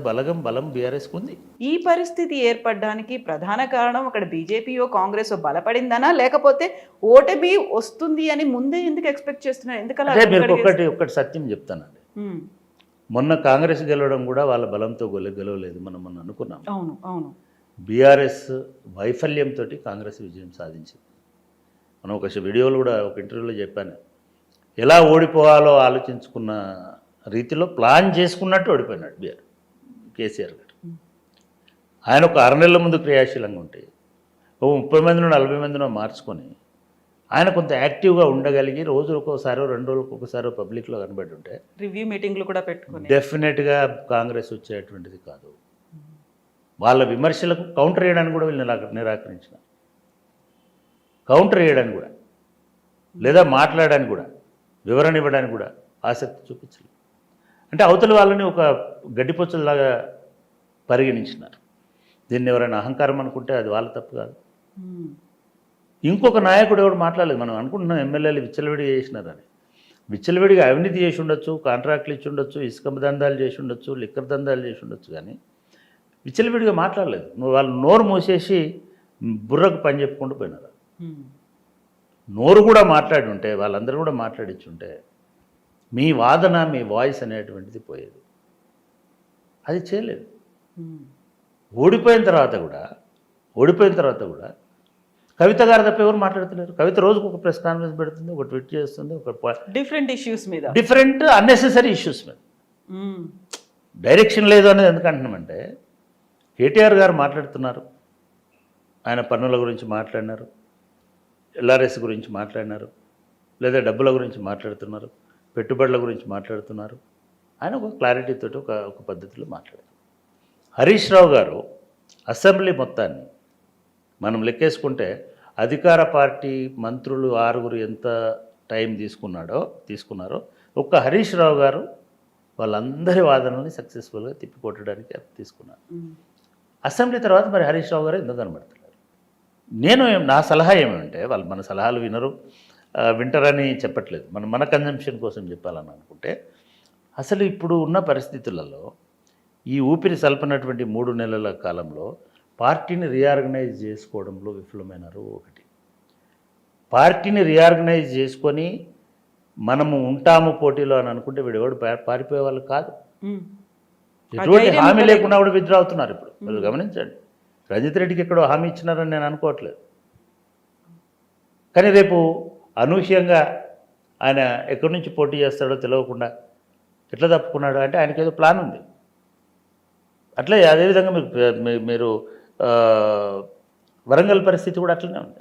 బలం బీఆర్ఎస్కి ఉంది. ఈ పరిస్థితి ఏర్పడడానికి ప్రధాన కారణం అక్కడ బీజేపీయో కాంగ్రెస్ బలపడిందనా, లేకపోతే ఓటమి వస్తుంది అని ముందే ఎందుకు ఎక్స్పెక్ట్ చేస్తున్నారు? ఎందుకలా? మీరు ఒకటి సత్యం చెప్తానండి. మొన్న కాంగ్రెస్ గెలవడం కూడా వాళ్ళ బలంతో గెలవలేదు. మనం అనుకున్నాం. అవును. బీఆర్ఎస్ వైఫల్యంతో కాంగ్రెస్ విజయం సాధించింది. మనం ఒక వీడియోలో కూడా ఒక ఇంటర్వ్యూలో చెప్పాను. ఎలా ఓడిపోవాలో ఆలోచించుకున్న రీతిలో ప్లాన్ చేసుకున్నట్టు ఓడిపోయినాడు కేసీఆర్ గారు. ఆయన ఒక 6 నెలల ముందు క్రియాశీలంగా ఉంటే 30 మందినో 40 మందినో మార్చుకొని ఆయన కొంత యాక్టివ్గా ఉండగలిగి రోజులకు ఒకసారో 2 రోజులకు ఒకసారో పబ్లిక్లో కనబడి ఉంటే రివ్యూ మీటింగ్లు కూడా పెట్టుకుని డెఫినెట్గా కాంగ్రెస్ వచ్చేటువంటిది కాదు. వాళ్ళ విమర్శలకు కౌంటర్ వేయడానికి కూడా వీళ్ళు నిరాకరించిన, కౌంటర్ వేయడానికి కూడా, లేదా మాట్లాడడానికి కూడా, వివరణ ఇవ్వడానికి కూడా ఆసక్తి చూపించలేదు. అంటే అవతల వాళ్ళని ఒక గడ్డిపొచ్చలాగా పరిగణించినారు. దీన్ని ఎవరైనా అహంకారం అనుకుంటే అది వాళ్ళ తప్పు కాదు. ఇంకొక నాయకుడు ఎవరు మాట్లాడలేదు. మనం అనుకుంటున్నాం ఎమ్మెల్యేలు విచ్చలవిడి చేసినారని. విచ్చలవిడిగా అవినీతి చేసి ఉండొచ్చు, కాంట్రాక్ట్లు ఇచ్చి ఉండొచ్చు, ఇసుక దందాలు చేసి ఉండొచ్చు, లిక్కర్ దందాలు చేసి ఉండొచ్చు, కానీ విచ్చలవిడిగా మాట్లాడలేదు. నువ్వు వాళ్ళు నోరు మూసేసి బుర్రకు పని చెప్పుకుంటూ పోయినారు. నోరు కూడా మాట్లాడి ఉంటే, వాళ్ళందరూ కూడా మాట్లాడించుంటే మీ వాదన, మీ వాయిస్ అనేటువంటిది పోయేది. అది చేయలేదు. ఓడిపోయిన తర్వాత కూడా కవిత గారు తప్ప ఎవరు మాట్లాడుతున్నారు. కవిత రోజుకు ఒక ప్రెస్ కాన్ఫరెన్స్ పెడుతుంది, ఒక ట్వీట్ చేస్తుంది, ఒక డిఫరెంట్ ఇష్యూస్ మీద, డిఫరెంట్ అన్నెసెసరీ ఇష్యూస్ మీద. డైరెక్షన్ లేదు అనేది ఎందుకంటున్నామంటే, కేటీఆర్ గారు మాట్లాడుతున్నారు, ఆయన పన్నుల గురించి మాట్లాడినారు, ఎల్ఆర్ఎస్ గురించి మాట్లాడినారు, లేదా డబ్బుల గురించి మాట్లాడుతున్నారు, పెట్టుబడుల గురించి మాట్లాడుతున్నారు. ఆయన ఒక క్లారిటీతో ఒక పద్ధతిలో మాట్లాడారు. హరీష్ రావు గారు అసెంబ్లీ మొత్తాన్ని మనం లెక్కేసుకుంటే అధికార పార్టీ మంత్రులు 6 ఎంత టైం తీసుకున్నారో ఒక్క హరీష్ రావు గారు వాళ్ళందరి వాదనల్ని సక్సెస్ఫుల్గా తిప్పికొట్టడానికి తీసుకున్నారు. అసెంబ్లీ తర్వాత మరి హరీష్ రావు గారు ఎందుకు కనబడుతున్నారు? నా సలహా ఏమంటే, వాళ్ళు మన సలహాలు వింటారని చెప్పట్లేదు, మన కన్జంప్షన్ కోసం చెప్పాలని అనుకుంటే, అసలు ఇప్పుడు ఉన్న పరిస్థితులలో ఈ ఊపిరి సల్పనటువంటి 3 నెలల కాలంలో పార్టీని రీఆర్గనైజ్ చేసుకోవడంలో విఫలమైనారు. ఒకటి, పార్టీని రీఆర్గనైజ్ చేసుకొని మనము ఉంటాము పోటీలో అని అనుకుంటే వీడెవడు పారిపోయే వాళ్ళు కాదు. ఎటువంటి హామీ లేకుండా కూడా విత్డ్రా అవుతున్నారు. ఇప్పుడు మీరు గమనించండి, రంజిత్ రెడ్డికి ఎక్కడో హామీ ఇచ్చినారని నేను అనుకోవట్లేదు, కానీ రేపు అనూహ్యంగా ఆయన ఎక్కడి నుంచి పోటీ చేస్తాడో తెలియకుండా ఎట్లా తప్పుకున్నాడు అంటే ఆయనకి ఏదో ప్లాన్ ఉంది. అట్లే అదేవిధంగా మీరు వరంగల్ పరిస్థితి కూడా అట్లనే ఉంది.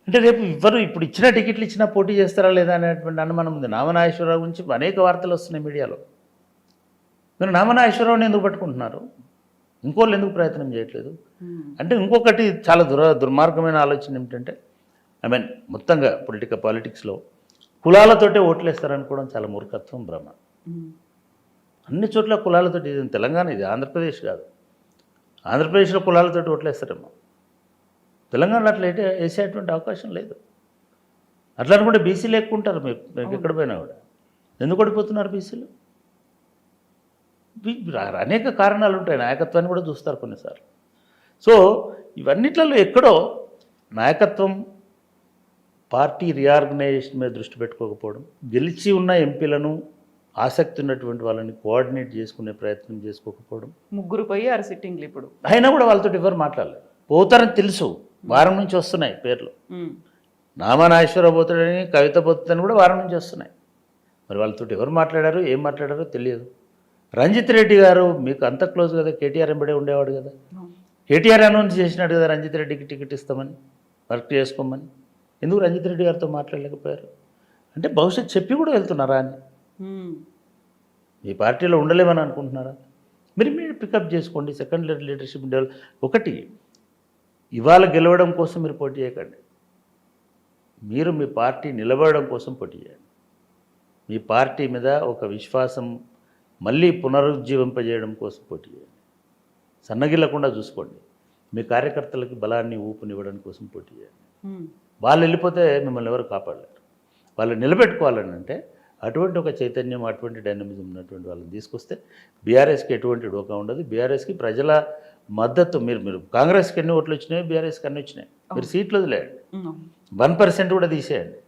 అంటే రేపు ఇప్పుడు ఇచ్చిన టికెట్లు ఇచ్చినా పోటీ చేస్తారా లేదా అనేటువంటి అనుమానం ఉంది. నామనాగేశ్వరరావు గురించి అనేక వార్తలు వస్తున్నాయి మీడియాలో. మీరు నామనాగేశ్వరరావుని ఎందుకు పట్టుకుంటున్నారు? ఇంకోళ్ళు ఎందుకు ప్రయత్నం చేయట్లేదు? అంటే ఇంకొకటి చాలా దుర్మార్గమైన ఆలోచన ఏమిటంటే, మొత్తంగా పాలిటిక్స్లో కులాలతోటే ఓట్లేస్తారనుకోవడం చాలా మూర్ఖత్వం, భ్రమ. అన్ని చోట్ల కులాలతోటి, ఇది తెలంగాణ, ఇది ఆంధ్రప్రదేశ్ కాదు. ఆంధ్రప్రదేశ్లో కులాలతోటి ఓట్లేస్తారేమో, తెలంగాణలో అట్లా వేసేటువంటి అవకాశం లేదు. అట్లా అనుకుంటే బీసీలు ఎక్కుంటారు. మీరు ఎక్కడ పోయినా కూడా ఎందుకు ఓడిపోతున్నారు బీసీలు? అనేక కారణాలు ఉంటాయి. నాయకత్వాన్ని కూడా చూస్తారు కొన్నిసార్లు. సో ఇవన్నిట్లలో ఎక్కడో నాయకత్వం పార్టీ రీఆర్గనైజేషన్ మీద దృష్టి పెట్టుకోకపోవడం, గెలిచి ఉన్న ఎంపీలను, ఆసక్తి ఉన్నటువంటి వాళ్ళని కోఆర్డినేట్ చేసుకునే ప్రయత్నం చేసుకోకపోవడం. 3 పోయి 6 సిట్టింగ్లు ఇప్పుడు అయినా కూడా వాళ్ళతో ఎవరు మాట్లాడలేదు. పోతారని తెలుసు, వారం నుంచి వస్తున్నాయి పేర్లు. నామనాగేశ్వరరావు పోతాడని, కవిత పోతుందని కూడా వారం నుంచి వస్తున్నాయి. మరి వాళ్ళతో ఎవరు మాట్లాడారు, ఏం మాట్లాడారో తెలియదు. రంజిత్ రెడ్డి గారు మీకు అంత క్లోజ్ కదా, కేటీఆర్ ఎంబడే ఉండేవాడు కదా. కేటీఆర్ అనౌన్స్ చేసినాడు కదా రంజిత్ రెడ్డికి టికెట్ ఇస్తామని, వర్క్ చేసుకోమని. ఎందుకు రంజిత్ రెడ్డి గారితో మాట్లాడలేకపోయారు? అంటే భవిష్యత్తు చెప్పి కూడా వెళ్తున్నారా అని? మీ పార్టీలో ఉండలేమని అనుకుంటున్నారా? మీరు పికప్ చేసుకోండి. Second leadership develop. ఒకటి, ఇవాళ గెలవడం కోసం మీరు పోటీ చేయకండి. మీరు మీ పార్టీ నిలబడడం కోసం పోటీ చేయండి. మీ పార్టీ మీద ఒక విశ్వాసం మళ్ళీ పునరుజ్జీవింపజేయడం కోసం పోటీ చేయండి. సన్నగిల్లకుండా చూసుకోండి. మీ కార్యకర్తలకి బలాన్ని, ఊపునివ్వడం కోసం పోటీ చేయండి. వాళ్ళు వెళ్ళిపోతే మిమ్మల్ని ఎవరు కాపాడలేరు. వాళ్ళు నిలబెట్టుకోవాలని అంటే అటువంటి ఒక చైతన్యం, అటువంటి డైనమిజం ఉన్నటువంటి వాళ్ళని తీసుకొస్తే బీఆర్ఎస్కి ఎటువంటి డోకా ఉండదు. బీఆర్ఎస్కి ప్రజల మద్దతు, మీరు కాంగ్రెస్కి ఎన్ని ఓట్లు వచ్చినాయో బీఆర్ఎస్కి అన్ని వచ్చినాయి. మీరు సీట్లు వదిలేయండి, 1% కూడా తీసేయండి,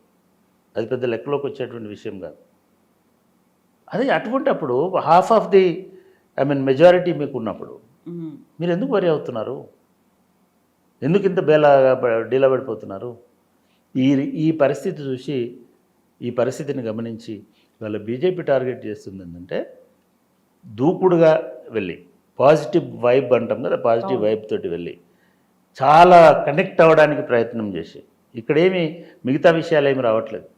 అది పెద్ద లెక్కలోకి వచ్చేటువంటి విషయం కాదు. అదే అటువంటి అప్పుడు హాఫ్ ఆఫ్ ది మెజారిటీ మీకు ఉన్నప్పుడు మీరు ఎందుకు వరి అవుతున్నారు? ఎందుకు ఇంత డీలబడిపోతున్నారు? ఈ పరిస్థితి చూసి, ఈ పరిస్థితిని గమనించి వాళ్ళ బీజేపీ టార్గెట్ చేస్తుంది ఏంటంటే, దూకుడుగా వెళ్ళి పాజిటివ్ వైబ్ అంటాం కదా, పాజిటివ్ వైబ్ తోటి వెళ్ళి చాలా కనెక్ట్ అవ్వడానికి ప్రయత్నం చేసి, ఇక్కడేమి మిగతా విషయాలు ఏమి రావట్లేదు.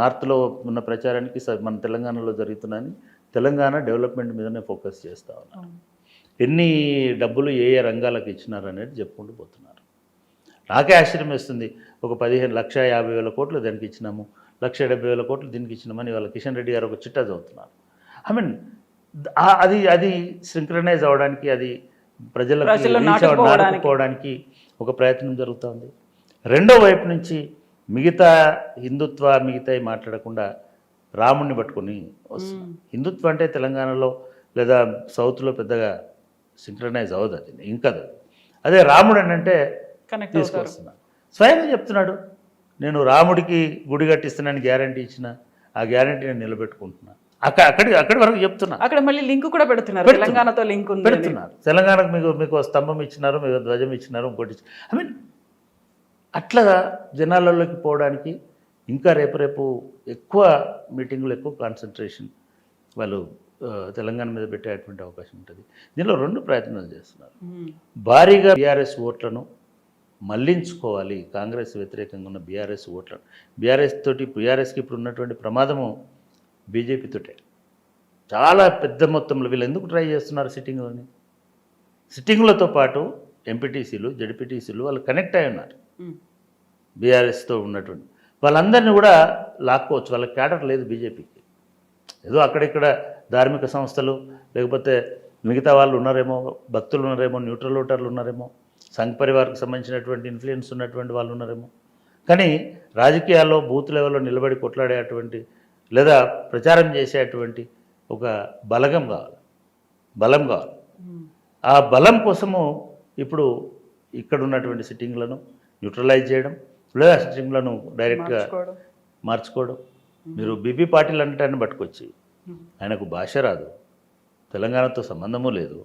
నార్త్లో ఉన్న ప్రచారానికి మన తెలంగాణలో జరుగుతున్నాయని తెలంగాణ డెవలప్మెంట్ మీదనే ఫోకస్ చేస్తూ ఉన్నారు. ఎన్ని డబ్బులు ఏ రంగాలకు ఇచ్చినారనేది చెప్పుకుంటూ పోతున్నారు. నాకే ఆశ్చర్యం వేస్తుంది. ఒక 1,50,000 కోట్లు దానికి ఇచ్చినాము, 1,70,000 కోట్లు దీనికి ఇచ్చినామని వాళ్ళ కిషన్ రెడ్డి గారు ఒక చిట్టా చదువుతున్నారు. అది సింక్రనైజ్ అవ్వడానికి, అది ప్రజలకు నాటుకోవడానికి ఒక ప్రయత్నం జరుగుతుంది. రెండో వైపు నుంచి మిగతా హిందుత్వ, మిగతా మాట్లాడకుండా రాముడిని పట్టుకొని వస్తున్నారు. హిందుత్వం అంటే తెలంగాణలో లేదా సౌత్లో పెద్దగా సింక్రనైజ్ అవ్వదు, అది ఇంకదు. అదే రాముడు అని అంటే కనెక్ట్ తీసుకొస్తున్నా. స్వయంగా చెప్తున్నాడు, నేను రాముడికి గుడి కట్టిస్తున్నాను గ్యారంటీ ఇచ్చిన, ఆ గ్యారంటీ నేను నిలబెట్టుకుంటున్నా. అక్కడి వరకు చెప్తున్నా. అక్కడ మళ్ళీ లింక్ కూడా పెడుతున్నారు, తెలంగాణతో లింక్ ఉంది పెడుతున్నారు. తెలంగాణకు మీకు స్తంభం ఇచ్చినారు, మీకు ధ్వజం ఇచ్చినారు, ఇంకోటి ఐ మీన్ అట్లా జనాలలోకి పోవడానికి ఇంకా రేపు ఎక్కువ మీటింగులు, ఎక్కువ కాన్సన్ట్రేషన్ వాళ్ళు తెలంగాణ మీద పెట్టేటువంటి అవకాశం ఉంటుంది. దీనిలో 2 ప్రయత్నాలు చేస్తున్నారు. భారీగా బీఆర్ఎస్ ఓట్లను మళ్లించుకోవాలి, కాంగ్రెస్ వ్యతిరేకంగా ఉన్న బీఆర్ఎస్ ఓట్లను. బీఆర్ఎస్కి ఇప్పుడు ఉన్నటువంటి ప్రమాదము బీజేపీతోటే. చాలా పెద్ద మొత్తంలో వీళ్ళు ఎందుకు ట్రై చేస్తున్నారు సిట్టింగులతో పాటు ఎంపీటీసీలు, జడ్పీటీసీలు వాళ్ళు కనెక్ట్ అయి ఉన్నారు బీఆర్ఎస్తో ఉన్నటువంటి వాళ్ళందరినీ కూడా లాక్కోవచ్చు. వాళ్ళకి క్యాడర్ లేదు బీజేపీకి. ఏదో అక్కడిక్కడ ధార్మిక సంస్థలు లేకపోతే మిగతా వాళ్ళు ఉన్నారేమో, భక్తులు ఉన్నారేమో, న్యూట్రల్ ఓటర్లు ఉన్నారేమో, సంఘ్ పరివార్కి సంబంధించినటువంటి ఇన్ఫ్లుయెన్స్ ఉన్నటువంటి వాళ్ళు ఉన్నారేమో. కానీ రాజకీయాల్లో బూత్ లెవెల్లో నిలబడి కొట్లాడేటువంటి లేదా ప్రచారం చేసేటువంటి ఒక బలం కావాలి. ఆ బలం కోసము ఇప్పుడు ఇక్కడ ఉన్నటువంటి సిట్టింగ్లను న్యూట్రలైజ్ చేయడం, లేదా సిట్టింగ్లను డైరెక్ట్గా మార్చుకోవడం. మీరు బీపీ పాటిల్ అంటాన్ని పట్టుకొచ్చి ఆయనకు భాష రాదు, తెలంగాణతో సంబంధము లేదు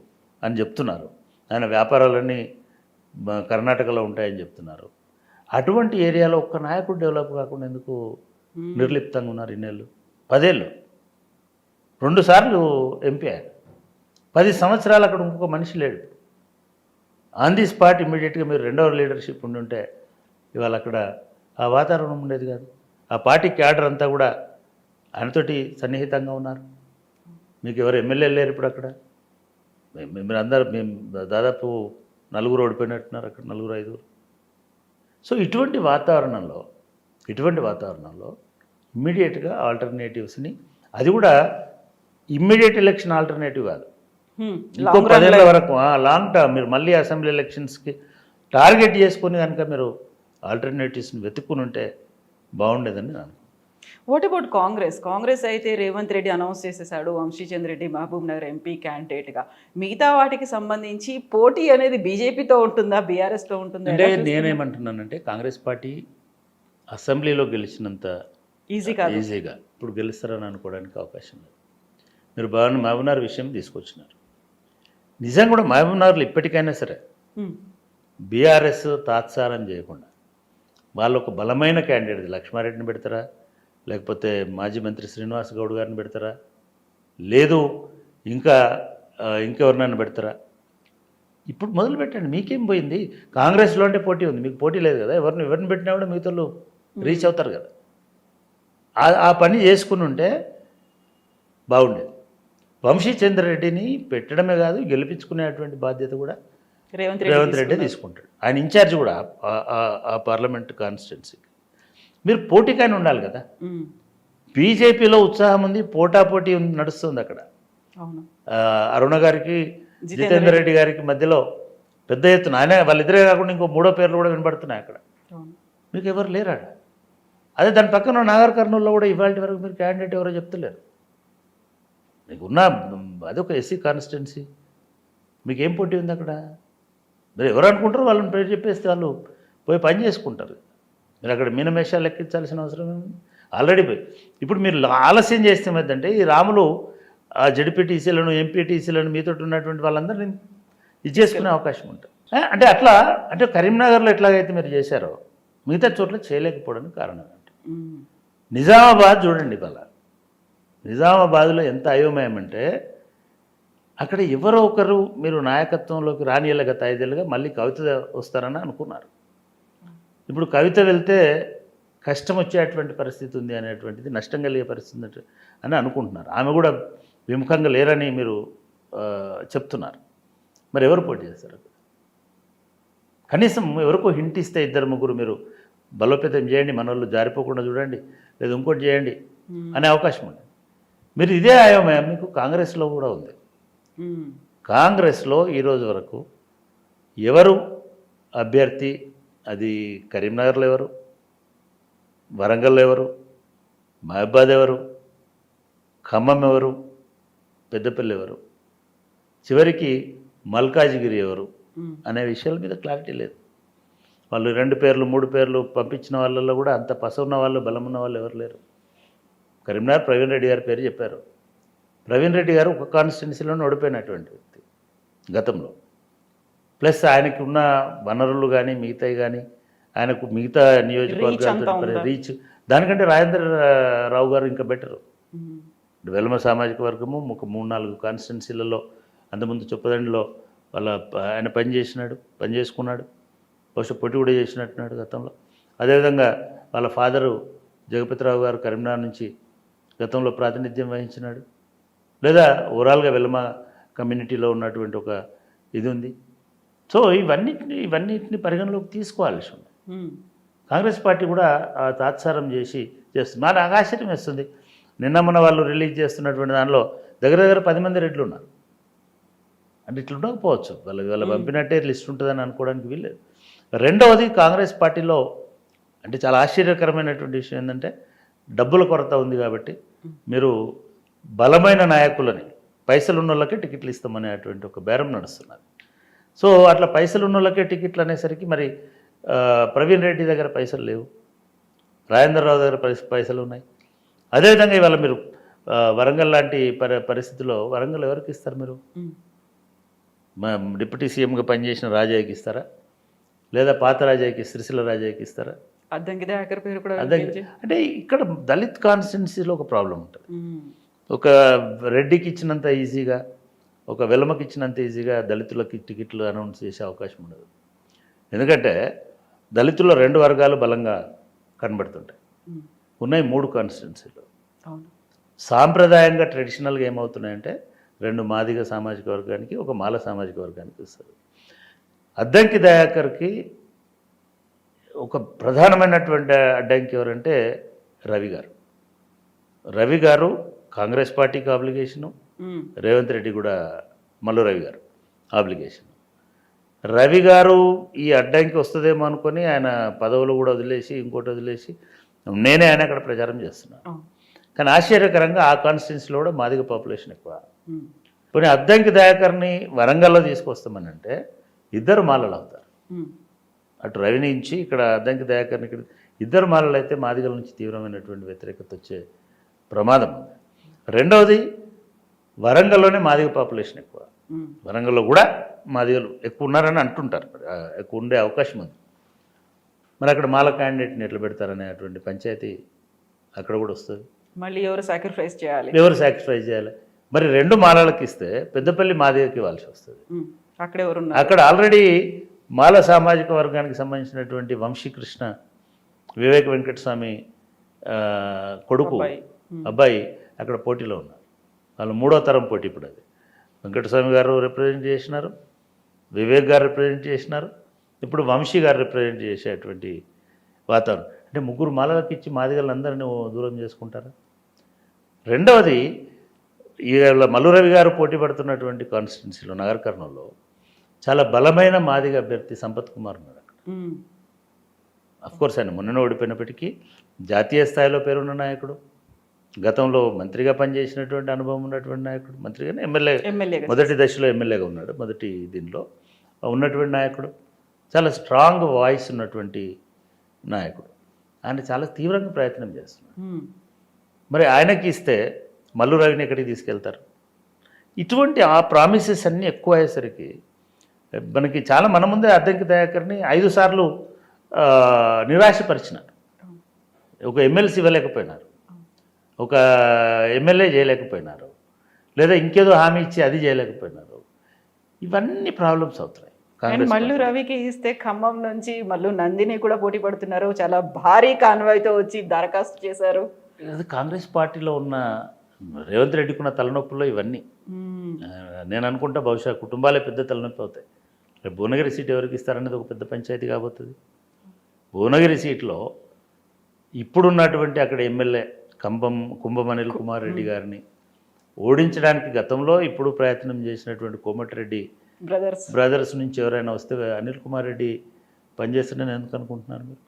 అని చెప్తున్నారు. ఆయన వ్యాపారాలన్నీ కర్ణాటకలో ఉంటాయని చెప్తున్నారు. అటువంటి ఏరియాలో ఒక్క నాయకుడు డెవలప్ కాకుండా ఎందుకు నిర్లిప్తంగా ఉన్నారు? ఇన్నేళ్ళు, 10 ఏళ్ళు, 2 సార్లు ఎంపీ ఆయన, 10 సంవత్సరాలు అక్కడ ఇంకొక మనిషి లేడు. ఆన్ ది స్పాట్ ఇమ్మీడియట్గా మీరు 2వ లీడర్షిప్ ఉండుంటే ఇవాళ అక్కడ ఆ వాతావరణం ఉండేది కాదు. ఆ పార్టీ క్యాడర్ అంతా కూడా ఆయనతోటి సన్నిహితంగా ఉన్నారు. మీకు ఎవరు ఎమ్మెల్యేలు లేరు ఇప్పుడు అక్కడ. మీరు అందరూ మేము దాదాపు 4 ఓడిపోయినట్టున్నారు అక్కడ, 4-5. సో ఇటువంటి వాతావరణంలో ఇమ్మీడియట్గా ఆల్టర్నేటివ్స్ని, అది కూడా ఇమ్మీడియట్ ఎలక్షన్ ఆల్టర్నేటివ్ కాదు, ఇంకో 10 ఏళ్ళ వరకు లాంగ్ టర్మ్ మీరు మళ్ళీ అసెంబ్లీ ఎలక్షన్స్కి టార్గెట్ చేసుకొని కనుక మీరు ఆల్టర్నేటివ్స్ని వెతుక్కుని ఉంటే బాగుండేదని నేను అనుకుంటున్నాను. వాట్ అబౌట్ కాంగ్రెస్ అయితే రేవంత్ రెడ్డి అనౌన్స్ చేసేసాడు వంశీచంద్ర రెడ్డి మహబూబ్ నగర్ ఎంపీ క్యాండిడేట్గా. మిగతా వాటికి సంబంధించి పోటీ అనేది బీజేపీతో ఉంటుందా, బీఆర్ఎస్తో ఉంటుందా? అంటే నేనేమంటున్నానంటే కాంగ్రెస్ పార్టీ అసెంబ్లీలో గెలిచినంత ఈజీగా ఇప్పుడు గెలుస్తారని అనుకోవడానికి అవకాశం లేదు. మీరు మహబూబ్నగర్ విషయం తీసుకొచ్చినారు. నిజంగా కూడా మహబూబ్నగర్లో ఇప్పటికైనా సరే బీఆర్ఎస్ తాత్సారం చేయకుండా వాళ్ళు ఒక బలమైన క్యాండిడేట్, లక్ష్మారెడ్డిని పెడతారా, లేకపోతే మాజీ మంత్రి శ్రీనివాస్ గౌడ్ గారిని పెడతారా, లేదు ఇంకెవరినైనా పెడతారా? ఇప్పుడు మొదలు పెట్టండి. మీకేం పోయింది? కాంగ్రెస్లో అంటే పోటీ ఉంది, మీకు పోటీ లేదు కదా. ఎవరిని పెట్టినా కూడా మిగతా రీచ్ అవుతారు కదా. ఆ పని చేసుకుని ఉంటే బాగుండేది. వంశీచంద్రరెడ్డిని పెట్టడమే కాదు, గెలిపించుకునేటువంటి బాధ్యత కూడా రేవంత్ రెడ్డి తీసుకుంటాడు. ఆయన ఇన్ఛార్జ్ కూడా ఆ పార్లమెంట్ కాన్స్టిట్యున్సీకి. మీరు పోటీకైనా ఉండాలి కదా. బీజేపీలో ఉత్సాహం ఉంది, పోటాపోటీ నడుస్తుంది అక్కడ. అరుణ గారికి జితేందర్ రెడ్డి గారికి మధ్యలో పెద్ద ఎత్తున ఆయన వాళ్ళిద్దరే కాకుండా ఇంకో 3వ పేర్లు కూడా వినబడుతున్నాయి అక్కడ. మీకు ఎవరు లేరాడ. అదే దాని పక్కన నాగర్ కర్నూలులో కూడా ఇవాళ వరకు మీరు క్యాండిడేట్ ఎవరో చెప్తలేరు. మీకున్న అదొక ఎస్సీ కాన్స్టిట్యున్సీ, మీకేం పోటీ ఉంది అక్కడ? మీరు ఎవరు అనుకుంటారో వాళ్ళని పేరు చెప్పేస్తే వాళ్ళు పోయి పని చేసుకుంటారు. మీరు అక్కడ మీనమేషాలు లెక్కించాల్సిన అవసరం ఏముంది? ఆల్రెడీ పోయి ఇప్పుడు మీరు ఆలస్యం చేస్తే ఏంటంటే ఈ రాములు ఆ జడ్పీటీసీలను, ఎంపీటీసీలను, మీతో ఉన్నటువంటి వాళ్ళందరినీ ఇది చేసుకునే అవకాశం ఉంటుంది. అంటే అట్లా అంటే కరీంనగర్లో ఎట్లాగైతే మీరు చేశారో మిగతా చోట్ల చేయలేకపోవడానికి కారణం అంటే నిజామాబాద్ చూడండి. ఇవాళ నిజామాబాద్లో ఎంత అయోమయం అంటే అక్కడ ఎవరో ఒకరు మీరు నాయకత్వంలోకి రానియల గత 5 ఏళ్ళుగా మళ్ళీ కవిత వస్తారని అనుకున్నారు. ఇప్పుడు కవిత వెళ్తే కష్టం వచ్చేటువంటి పరిస్థితి ఉంది అనేటువంటిది, నష్టం కలిగే పరిస్థితి అని అనుకుంటున్నారు. ఆమె కూడా విముఖంగా లేరని మీరు చెప్తున్నారు. మరి ఎవరు పోటీ చేస్తారు? కనీసం ఎవరికో హింట్ ఇస్తే 2-3 మీరు బలోపేతం చేయండి, మన వాళ్ళు జారిపోకుండా చూడండి, లేదా ఇంకోటి చేయండి అనే అవకాశం ఉంది. మీరు ఇదే అయోమయం మీకు కాంగ్రెస్లో కూడా ఉంది. కాంగ్రెస్లో ఈరోజు వరకు ఎవరు అభ్యర్థి, అది కరీంనగర్లో ఎవరు, వరంగల్లో ఎవరు, మహబాద్ ఎవరు, ఖమ్మం ఎవరు, పెద్దపల్లి ఎవరు, చివరికి మల్కాజిగిరి ఎవరు అనే విషయాల మీద క్లారిటీ లేదు. వాళ్ళు 2 పేర్లు 3 పేర్లు పంపించిన వాళ్ళల్లో కూడా అంత పసవున్న వాళ్ళు బలం ఉన్న వాళ్ళు ఎవరు లేరు. కరీంనగర్ ప్రవీణ్ రెడ్డి గారి పేరు చెప్పారు. ప్రవీణ్ రెడ్డి గారు ఒక కాన్స్టిట్యున్సీలోనే ఓడిపోయినటువంటి వ్యక్తి గతంలో. ప్లస్ ఆయనకి ఉన్న వనరులు కానీ మిగతాయి కానీ ఆయనకు మిగతా నియోజకవర్గాలతో రీచ్ దానికంటే రాజేంద్ర రావు గారు ఇంకా బెటరు. వెల్మ సామాజిక వర్గము ఒక 3-4 కాన్స్టిట్యున్సీలలో అంతకుముందు చొప్పదండిలో ఆయన పని చేసుకున్నాడు. బహుశా పొట్టి కూడా చేసినట్టున్నాడు గతంలో. అదేవిధంగా వాళ్ళ ఫాదరు జగపతిరావు గారు కరీంనగర్ నుంచి గతంలో ప్రాతినిధ్యం వహించినాడు. లేదా ఓవరాల్గా వెల్మ కమ్యూనిటీలో ఉన్నటువంటి ఒక ఇది ఉంది. సో ఇవన్నిటిని పరిగణలోకి తీసుకోవాల్సి ఉంది. కాంగ్రెస్ పార్టీ కూడా తాత్సారం చేస్తుంది. నాకు ఆశ్చర్యం వేస్తుంది. నిన్న మన వాళ్ళు రిలీజ్ చేస్తున్నటువంటి దానిలో దగ్గర 10 మంది రెడ్లు ఉన్నారు. అంటే ఇట్లా ఉండకపోవచ్చు, వాళ్ళ పంపినట్టే లిస్ట్ ఉంటుందని అనుకోవడానికి వీల్లేదు. రెండవది, కాంగ్రెస్ పార్టీలో అంటే చాలా ఆశ్చర్యకరమైనటువంటి విషయం ఏంటంటే డబ్బుల కొరత ఉంది కాబట్టి మీరు బలమైన నాయకులని పైసలు ఉన్న వాళ్ళకే టికెట్లు ఇస్తామనేటువంటి ఒక బేరం నడుస్తున్నారు. సో అట్లా పైసలు ఉన్న వాళ్ళకే టికెట్లు అనేసరికి మరి ప్రవీణ్ రెడ్డి దగ్గర పైసలు లేవు, రాజేంద్రరావు దగ్గర పైసలు ఉన్నాయి. అదేవిధంగా ఇవాళ మీరు వరంగల్ లాంటి పరిస్థితిలో వరంగల్ ఎవరికి ఇస్తారు? మీరు డిప్యూటీ సీఎంగా పనిచేసిన రాజాకి ఇస్తారా? లేదా పాత రాజాకి సిరిసిల్ల రాజాకి ఇస్తారా? అద్దంకి దయాకర్ పేరు కూడా అంటే ఇక్కడ దళిత్ కాన్స్టిట్యున్సీలో ఒక ప్రాబ్లం ఉంటుంది. ఒక రెడ్డికి ఇచ్చినంత ఈజీగా, ఒక వెలమకి ఇచ్చినంత ఈజీగా దళితులకి టికెట్లు అనౌన్స్ చేసే అవకాశం ఉండదు. ఎందుకంటే దళితుల్లో 2 వర్గాలు బలంగా కనబడుతుంటాయి. ఉన్నాయి 3 కాన్స్టిట్యున్సీలు. సాంప్రదాయంగా ట్రెడిషనల్గా ఏమవుతున్నాయంటే 2 మాదిగ సామాజిక వర్గానికి, ఒక మాల సామాజిక వర్గానికి ఇస్తారు. అద్దంకి దయాకర్కి ఒక ప్రధానమైనటువంటి అడ్డంకి ఎవరంటే రవి గారు కాంగ్రెస్ పార్టీకి ఆబ్లిగేషను, రేవంత్ రెడ్డి కూడా మల్లు రవి గారు ఆబ్లిగేషన్. రవి గారు ఈ అడ్డంకి వస్తుందేమో అనుకొని ఆయన పదవులు కూడా వదిలేసి ఇంకోటి వదిలేసి నేనే ఆయన అక్కడ ప్రచారం చేస్తున్నాను. కానీ ఆశ్చర్యకరంగా ఆ కాన్స్టిట్యున్సీలో కూడా మాదిగ పాపులేషన్ ఎక్కువ. పోనీ అద్దంకి దయాకర్ని వరంగల్లో తీసుకొస్తామని అంటే 2 మాలలు అవుతారు. అటు రవి నుంచి ఇక్కడ అద్దంకి దయాకర్ని ఇక్కడ 2 మాలలు అయితే మాదిగల నుంచి తీవ్రమైనటువంటి వ్యతిరేకత వచ్చే ప్రమాదం ఉంది. రెండవది, వరంగల్లోనే మాదిగ పాపులేషన్ ఎక్కువ. వరంగల్లో కూడా మాదిగలు ఎక్కువ ఉన్నారని అంటుంటారు, ఎక్కువ ఉండే అవకాశం ఉంది. మరి అక్కడ మాల క్యాండిడేట్ని ఎట్లా పెడతారనేటువంటి పంచాయతీ అక్కడ కూడా వస్తుంది. మళ్ళీ ఎవరు సాక్రిఫైస్ చేయాలి? మరి 2 మాలలకు ఇస్తే పెద్దపల్లి మాదిగకి ఇవ్వాల్సి వస్తుంది. అక్కడ ఆల్రెడీ మాల సామాజిక వర్గానికి సంబంధించినటువంటి వంశీకృష్ణ వివేక వెంకటస్వామి కొడుకు అబ్బాయి అక్కడ పోటీలో ఉన్నారు. వాళ్ళు 3వ తరం పోటీ. ఇప్పుడు అది వెంకటస్వామి గారు రిప్రజెంట్ చేసినారు, వివేక్ గారు రిప్రజెంట్ చేసినారు, ఇప్పుడు వంశీ గారు రిప్రజెంట్ చేసేటువంటి వాతావరణం. అంటే 3 మాలలకు ఇచ్చి మాదిగలందరినీ దూరం చేసుకుంటారా? రెండవది, ఇవాళ మల్లురవి గారు పోటీ పడుతున్నటువంటి కాన్స్టిట్యున్సీలో నగర్ కర్నూలులో చాలా బలమైన మాదిగ అభ్యర్థి సంపత్ కుమార్ ఉన్నారు అక్కడ. అఫ్కోర్స్ ఆయన మొన్న ఓడిపోయినప్పటికీ జాతీయ స్థాయిలో పేరున్న నాయకుడు, గతంలో మంత్రిగా పనిచేసినటువంటి అనుభవం ఉన్నటువంటి నాయకుడు, మంత్రిగానే ఎమ్మెల్యే మొదటి దశలో ఎమ్మెల్యేగా ఉన్నాడు. మొదటి దీనిలో ఉన్నటువంటి నాయకుడు, చాలా స్ట్రాంగ్ వాయిస్ ఉన్నటువంటి నాయకుడు. ఆయన చాలా తీవ్రంగా ప్రయత్నం చేస్తున్నాడు. మరి ఆయనకి ఇస్తే మల్లు రవిని ఎక్కడికి తీసుకెళ్తారు? ఇటువంటి ఆ ప్రామిసెస్ అన్నీ ఎక్కువ అయ్యేసరికి మనకి చాలా మన ముందే అద్దంకి దయాకర్ని 5 సార్లు నిరాశపరిచినారు. ఒక ఎమ్మెల్సీ ఇవ్వలేకపోయినారు, ఒక ఎమ్మెల్యే చేయలేకపోయినారు, లేదా ఇంకేదో హామీ ఇచ్చి అది చేయలేకపోయినారు. ఇవన్నీ ప్రాబ్లమ్స్ అవుతాయి. మల్లు రవికి ఇస్తే ఖమ్మం నుంచి మల్లు నందిని కూడా పోటీ పడుతున్నారు. చాలా భారీ కాన్వాయ్తో వచ్చి దరఖాస్తు చేశారు. కాంగ్రెస్ పార్టీలో ఉన్న రేవంత్ రెడ్డికి ఉన్న తలనొప్పుల్లో ఇవన్నీ నేను అనుకుంటా బహుశా కుటుంబాలే పెద్ద తలనొప్పి అవుతాయి. రేపు భువనగిరి సీట్ ఎవరికి ఇస్తారనేది ఒక పెద్ద పంచాయతీ కాబోతుంది. భువనగిరి సీట్లో ఇప్పుడున్నటువంటి అక్కడ ఎమ్మెల్యే కుంభం అనిల్ కుమార్ రెడ్డి గారిని ఓడించడానికి గతంలో ఇప్పుడు ప్రయత్నం చేసినటువంటి కోమటిరెడ్డి బ్రదర్స్ నుంచి ఎవరైనా వస్తే అనిల్ కుమార్ రెడ్డి పనిచేస్తుండని ఎందుకు అనుకుంటున్నారు? మీరు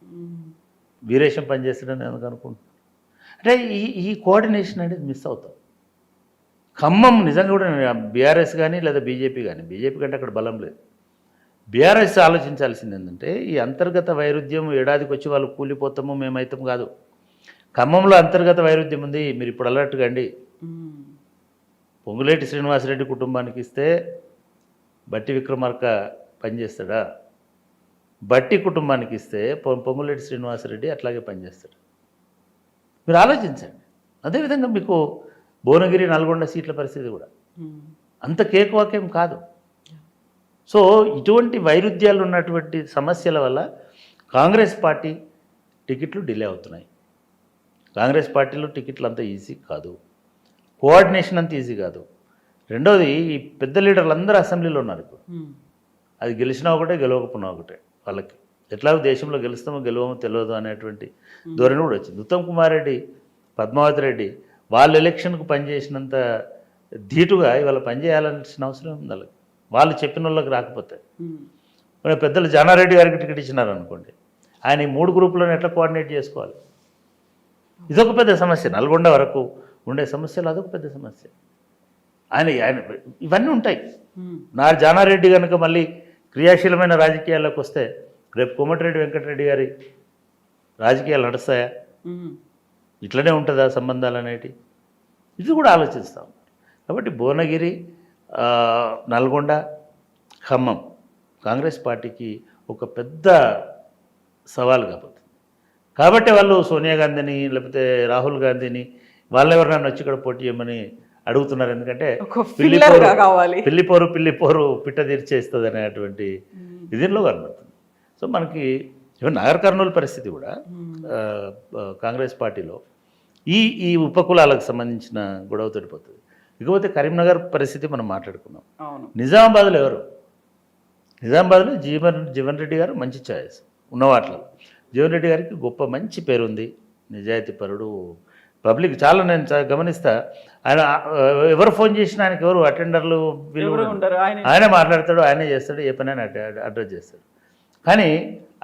వీరేశం పనిచేస్తుండని ఎందుకు అనుకుంటున్నారు? అంటే ఈ కోఆర్డినేషన్ అనేది మిస్ అవుతాం. ఖమ్మం నిజంగా కూడా బీఆర్ఎస్ కానీ లేదా బీజేపీ కానీ, బీజేపీ కంటే అక్కడ బలం లేదు. బీఆర్ఎస్ ఆలోచించాల్సింది ఏంటంటే ఈ అంతర్గత వైరుధ్యం ఏడాదికి వచ్చి వాళ్ళు కూలిపోతాము మేమైతాం కాదు. ఖమ్మంలో అంతర్గత వైరుధ్యం ఉంది. మీరు ఇప్పుడు అలర్ట్గా అండి. పొంగులేటి శ్రీనివాసరెడ్డి కుటుంబానికి ఇస్తే బట్టి విక్రమార్క పనిచేస్తాడా? బట్టి కుటుంబానికి ఇస్తే పొంగులేటి శ్రీనివాసరెడ్డి అట్లాగే పనిచేస్తాడు. మీరు ఆలోచించండి. అదేవిధంగా మీకు భువనగిరి, నల్గొండ సీట్ల పరిస్థితి కూడా అంత కేకువాకేం కాదు. సో ఇటువంటి వైరుధ్యాలు ఉన్నటువంటి సమస్యల వల్ల కాంగ్రెస్ పార్టీ టికెట్లు డిలే అవుతున్నాయి. కాంగ్రెస్ పార్టీలో టికెట్లు అంత ఈజీ కాదు, కోఆర్డినేషన్ అంత ఈజీ కాదు. రెండోది ఈ పెద్ద లీడర్లు అందరూ అసెంబ్లీలో ఉన్నారు ఇప్పుడు. అది గెలిచినా ఒకటే, గెలవకపోయినా ఒకటే. వాళ్ళకి ఎట్లాగో దేశంలో గెలుస్తామో గెలవమో తెలియదు అనేటువంటి ధోరణి కూడా వచ్చింది. ఉత్తమ్ కుమార్ రెడ్డి, పద్మావతి రెడ్డి వాళ్ళు ఎలక్షన్కు పనిచేసినంత ధీటుగా ఇవాళ పనిచేయాల్సిన అవసరం ఉంది వాళ్ళకి. వాళ్ళు చెప్పిన వాళ్ళకి రాకపోతే పెద్దలు జానారెడ్డి గారికి టికెట్ ఇచ్చినారు అనుకోండి, ఆయన ఈ 3 గ్రూపులను ఎట్లా కోఆర్డినేట్ చేసుకోవాలి? ఇదొక పెద్ద సమస్య. నల్గొండ వరకు ఉండే సమస్యలు అదొక పెద్ద సమస్య. ఆయన ఇవన్నీ ఉంటాయి. నా జానారెడ్డి కనుక మళ్ళీ క్రియాశీలమైన రాజకీయాల్లోకి వస్తే రేపు కోమటిరెడ్డి వెంకటరెడ్డి గారి రాజకీయాలు నడుస్తాయా? ఇట్లనే ఉంటుందా సంబంధాలు అనేటి? ఇది కూడా ఆలోచిస్తాం. కాబట్టి భువనగిరి, నల్గొండ, ఖమ్మం కాంగ్రెస్ పార్టీకి ఒక పెద్ద సవాల్ కాబోతుంది. కాబట్టి వాళ్ళు సోనియా గాంధీని లేకపోతే రాహుల్ గాంధీని వాళ్ళెవరినైనా వచ్చి ఇక్కడ పోటీ చేయమని అడుగుతున్నారు. ఎందుకంటే పిల్లిపోరు పిట్ట తీర్చేస్తుంది అనేటువంటి ఇదిలో కనబడుతుంది. సో మనకి నగర్ కర్నూలు పరిస్థితి కూడా కాంగ్రెస్ పార్టీలో ఈ ఉపకులాలకు సంబంధించిన గొడవ తోడిపోతుంది. ఇకపోతే కరీంనగర్ పరిస్థితి మనం మాట్లాడుకున్నాం. నిజామాబాద్లో ఎవరు? నిజామాబాద్లో జీవన్ రెడ్డి గారు మంచి ఛాయిస్ ఉన్నవాట్లో. జీవన్ రెడ్డి గారికి గొప్ప మంచి పేరుంది, నిజాయితీ పరుడు, పబ్లిక్ చాలా. నేను గమనిస్తా, ఆయన ఎవరు ఫోన్ చేసినా ఆయనకి ఎవరు అటెండర్లు వీళ్ళు ఆయనే మాట్లాడతాడు, ఆయనే చేస్తాడు, ఏ పని అడ్రస్ చేస్తాడు. కానీ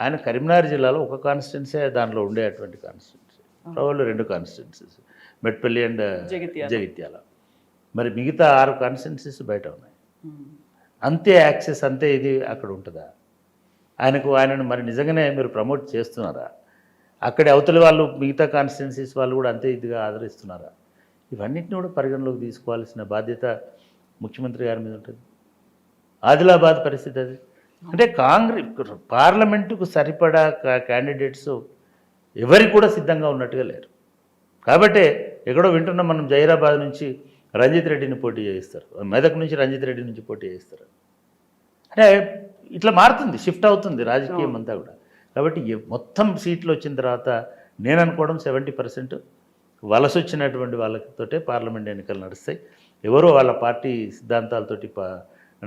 ఆయన కరీంనగర్ జిల్లాలో ఒక కాన్స్టిట్యున్సీ దాంట్లో ఉండేటువంటి కాన్స్టిట్యున్సీ, వాళ్ళు 2 కాన్స్టిట్యున్సీస్ మెట్పల్లి అండ్ జగిత్యాల. మరి మిగతా 6 కాన్స్టిట్యున్సీస్ బయట ఉన్నాయి. అంతే యాక్సెస్, అంతే ఇది అక్కడ ఉంటుందా? ఆయనను మరి నిజంగానే మీరు ప్రమోట్ చేస్తున్నారా? అక్కడి అవతలి వాళ్ళు మిగతా కాన్స్టిట్యున్సీస్ వాళ్ళు కూడా అంతే ఇదిగా ఆదరిస్తున్నారా? ఇవన్నిటిని కూడా పరిగణలోకి తీసుకోవాల్సిన బాధ్యత ముఖ్యమంత్రి గారి మీద ఉంటుంది. ఆదిలాబాద్ పరిస్థితి అది. అంటే కాంగ్రెస్ పార్లమెంటుకు సరిపడా క్యాండిడేట్స్ ఎవరికి కూడా సిద్ధంగా ఉన్నట్టుగా లేరు. కాబట్టే ఎక్కడో వింటున్నాం మనం, జహీరాబాద్ నుంచి రంజిత్ రెడ్డిని పోటీ చేయిస్తారు, మెదక్ నుంచి రంజిత్ రెడ్డి నుంచి పోటీ చేయిస్తారు. అంటే ఇట్లా మారుతుంది, షిఫ్ట్ అవుతుంది రాజకీయం అంతా కూడా. కాబట్టి మొత్తం సీట్లు వచ్చిన తర్వాత నేను అనుకోవడం 70% వలస వచ్చినటువంటి వాళ్ళతోటే పార్లమెంట్ ఎన్నికలు నడుస్తాయి. ఎవరో వాళ్ళ పార్టీ సిద్ధాంతాలతోటి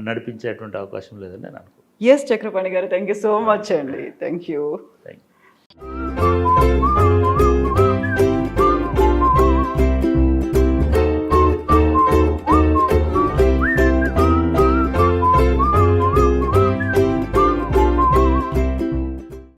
నడిపించేటువంటి అవకాశం లేదని నేను అనుకుంటున్నాను. ఎస్ చక్రపాణి గారు, థ్యాంక్ యూ సో మచ్ అండి. Thank you.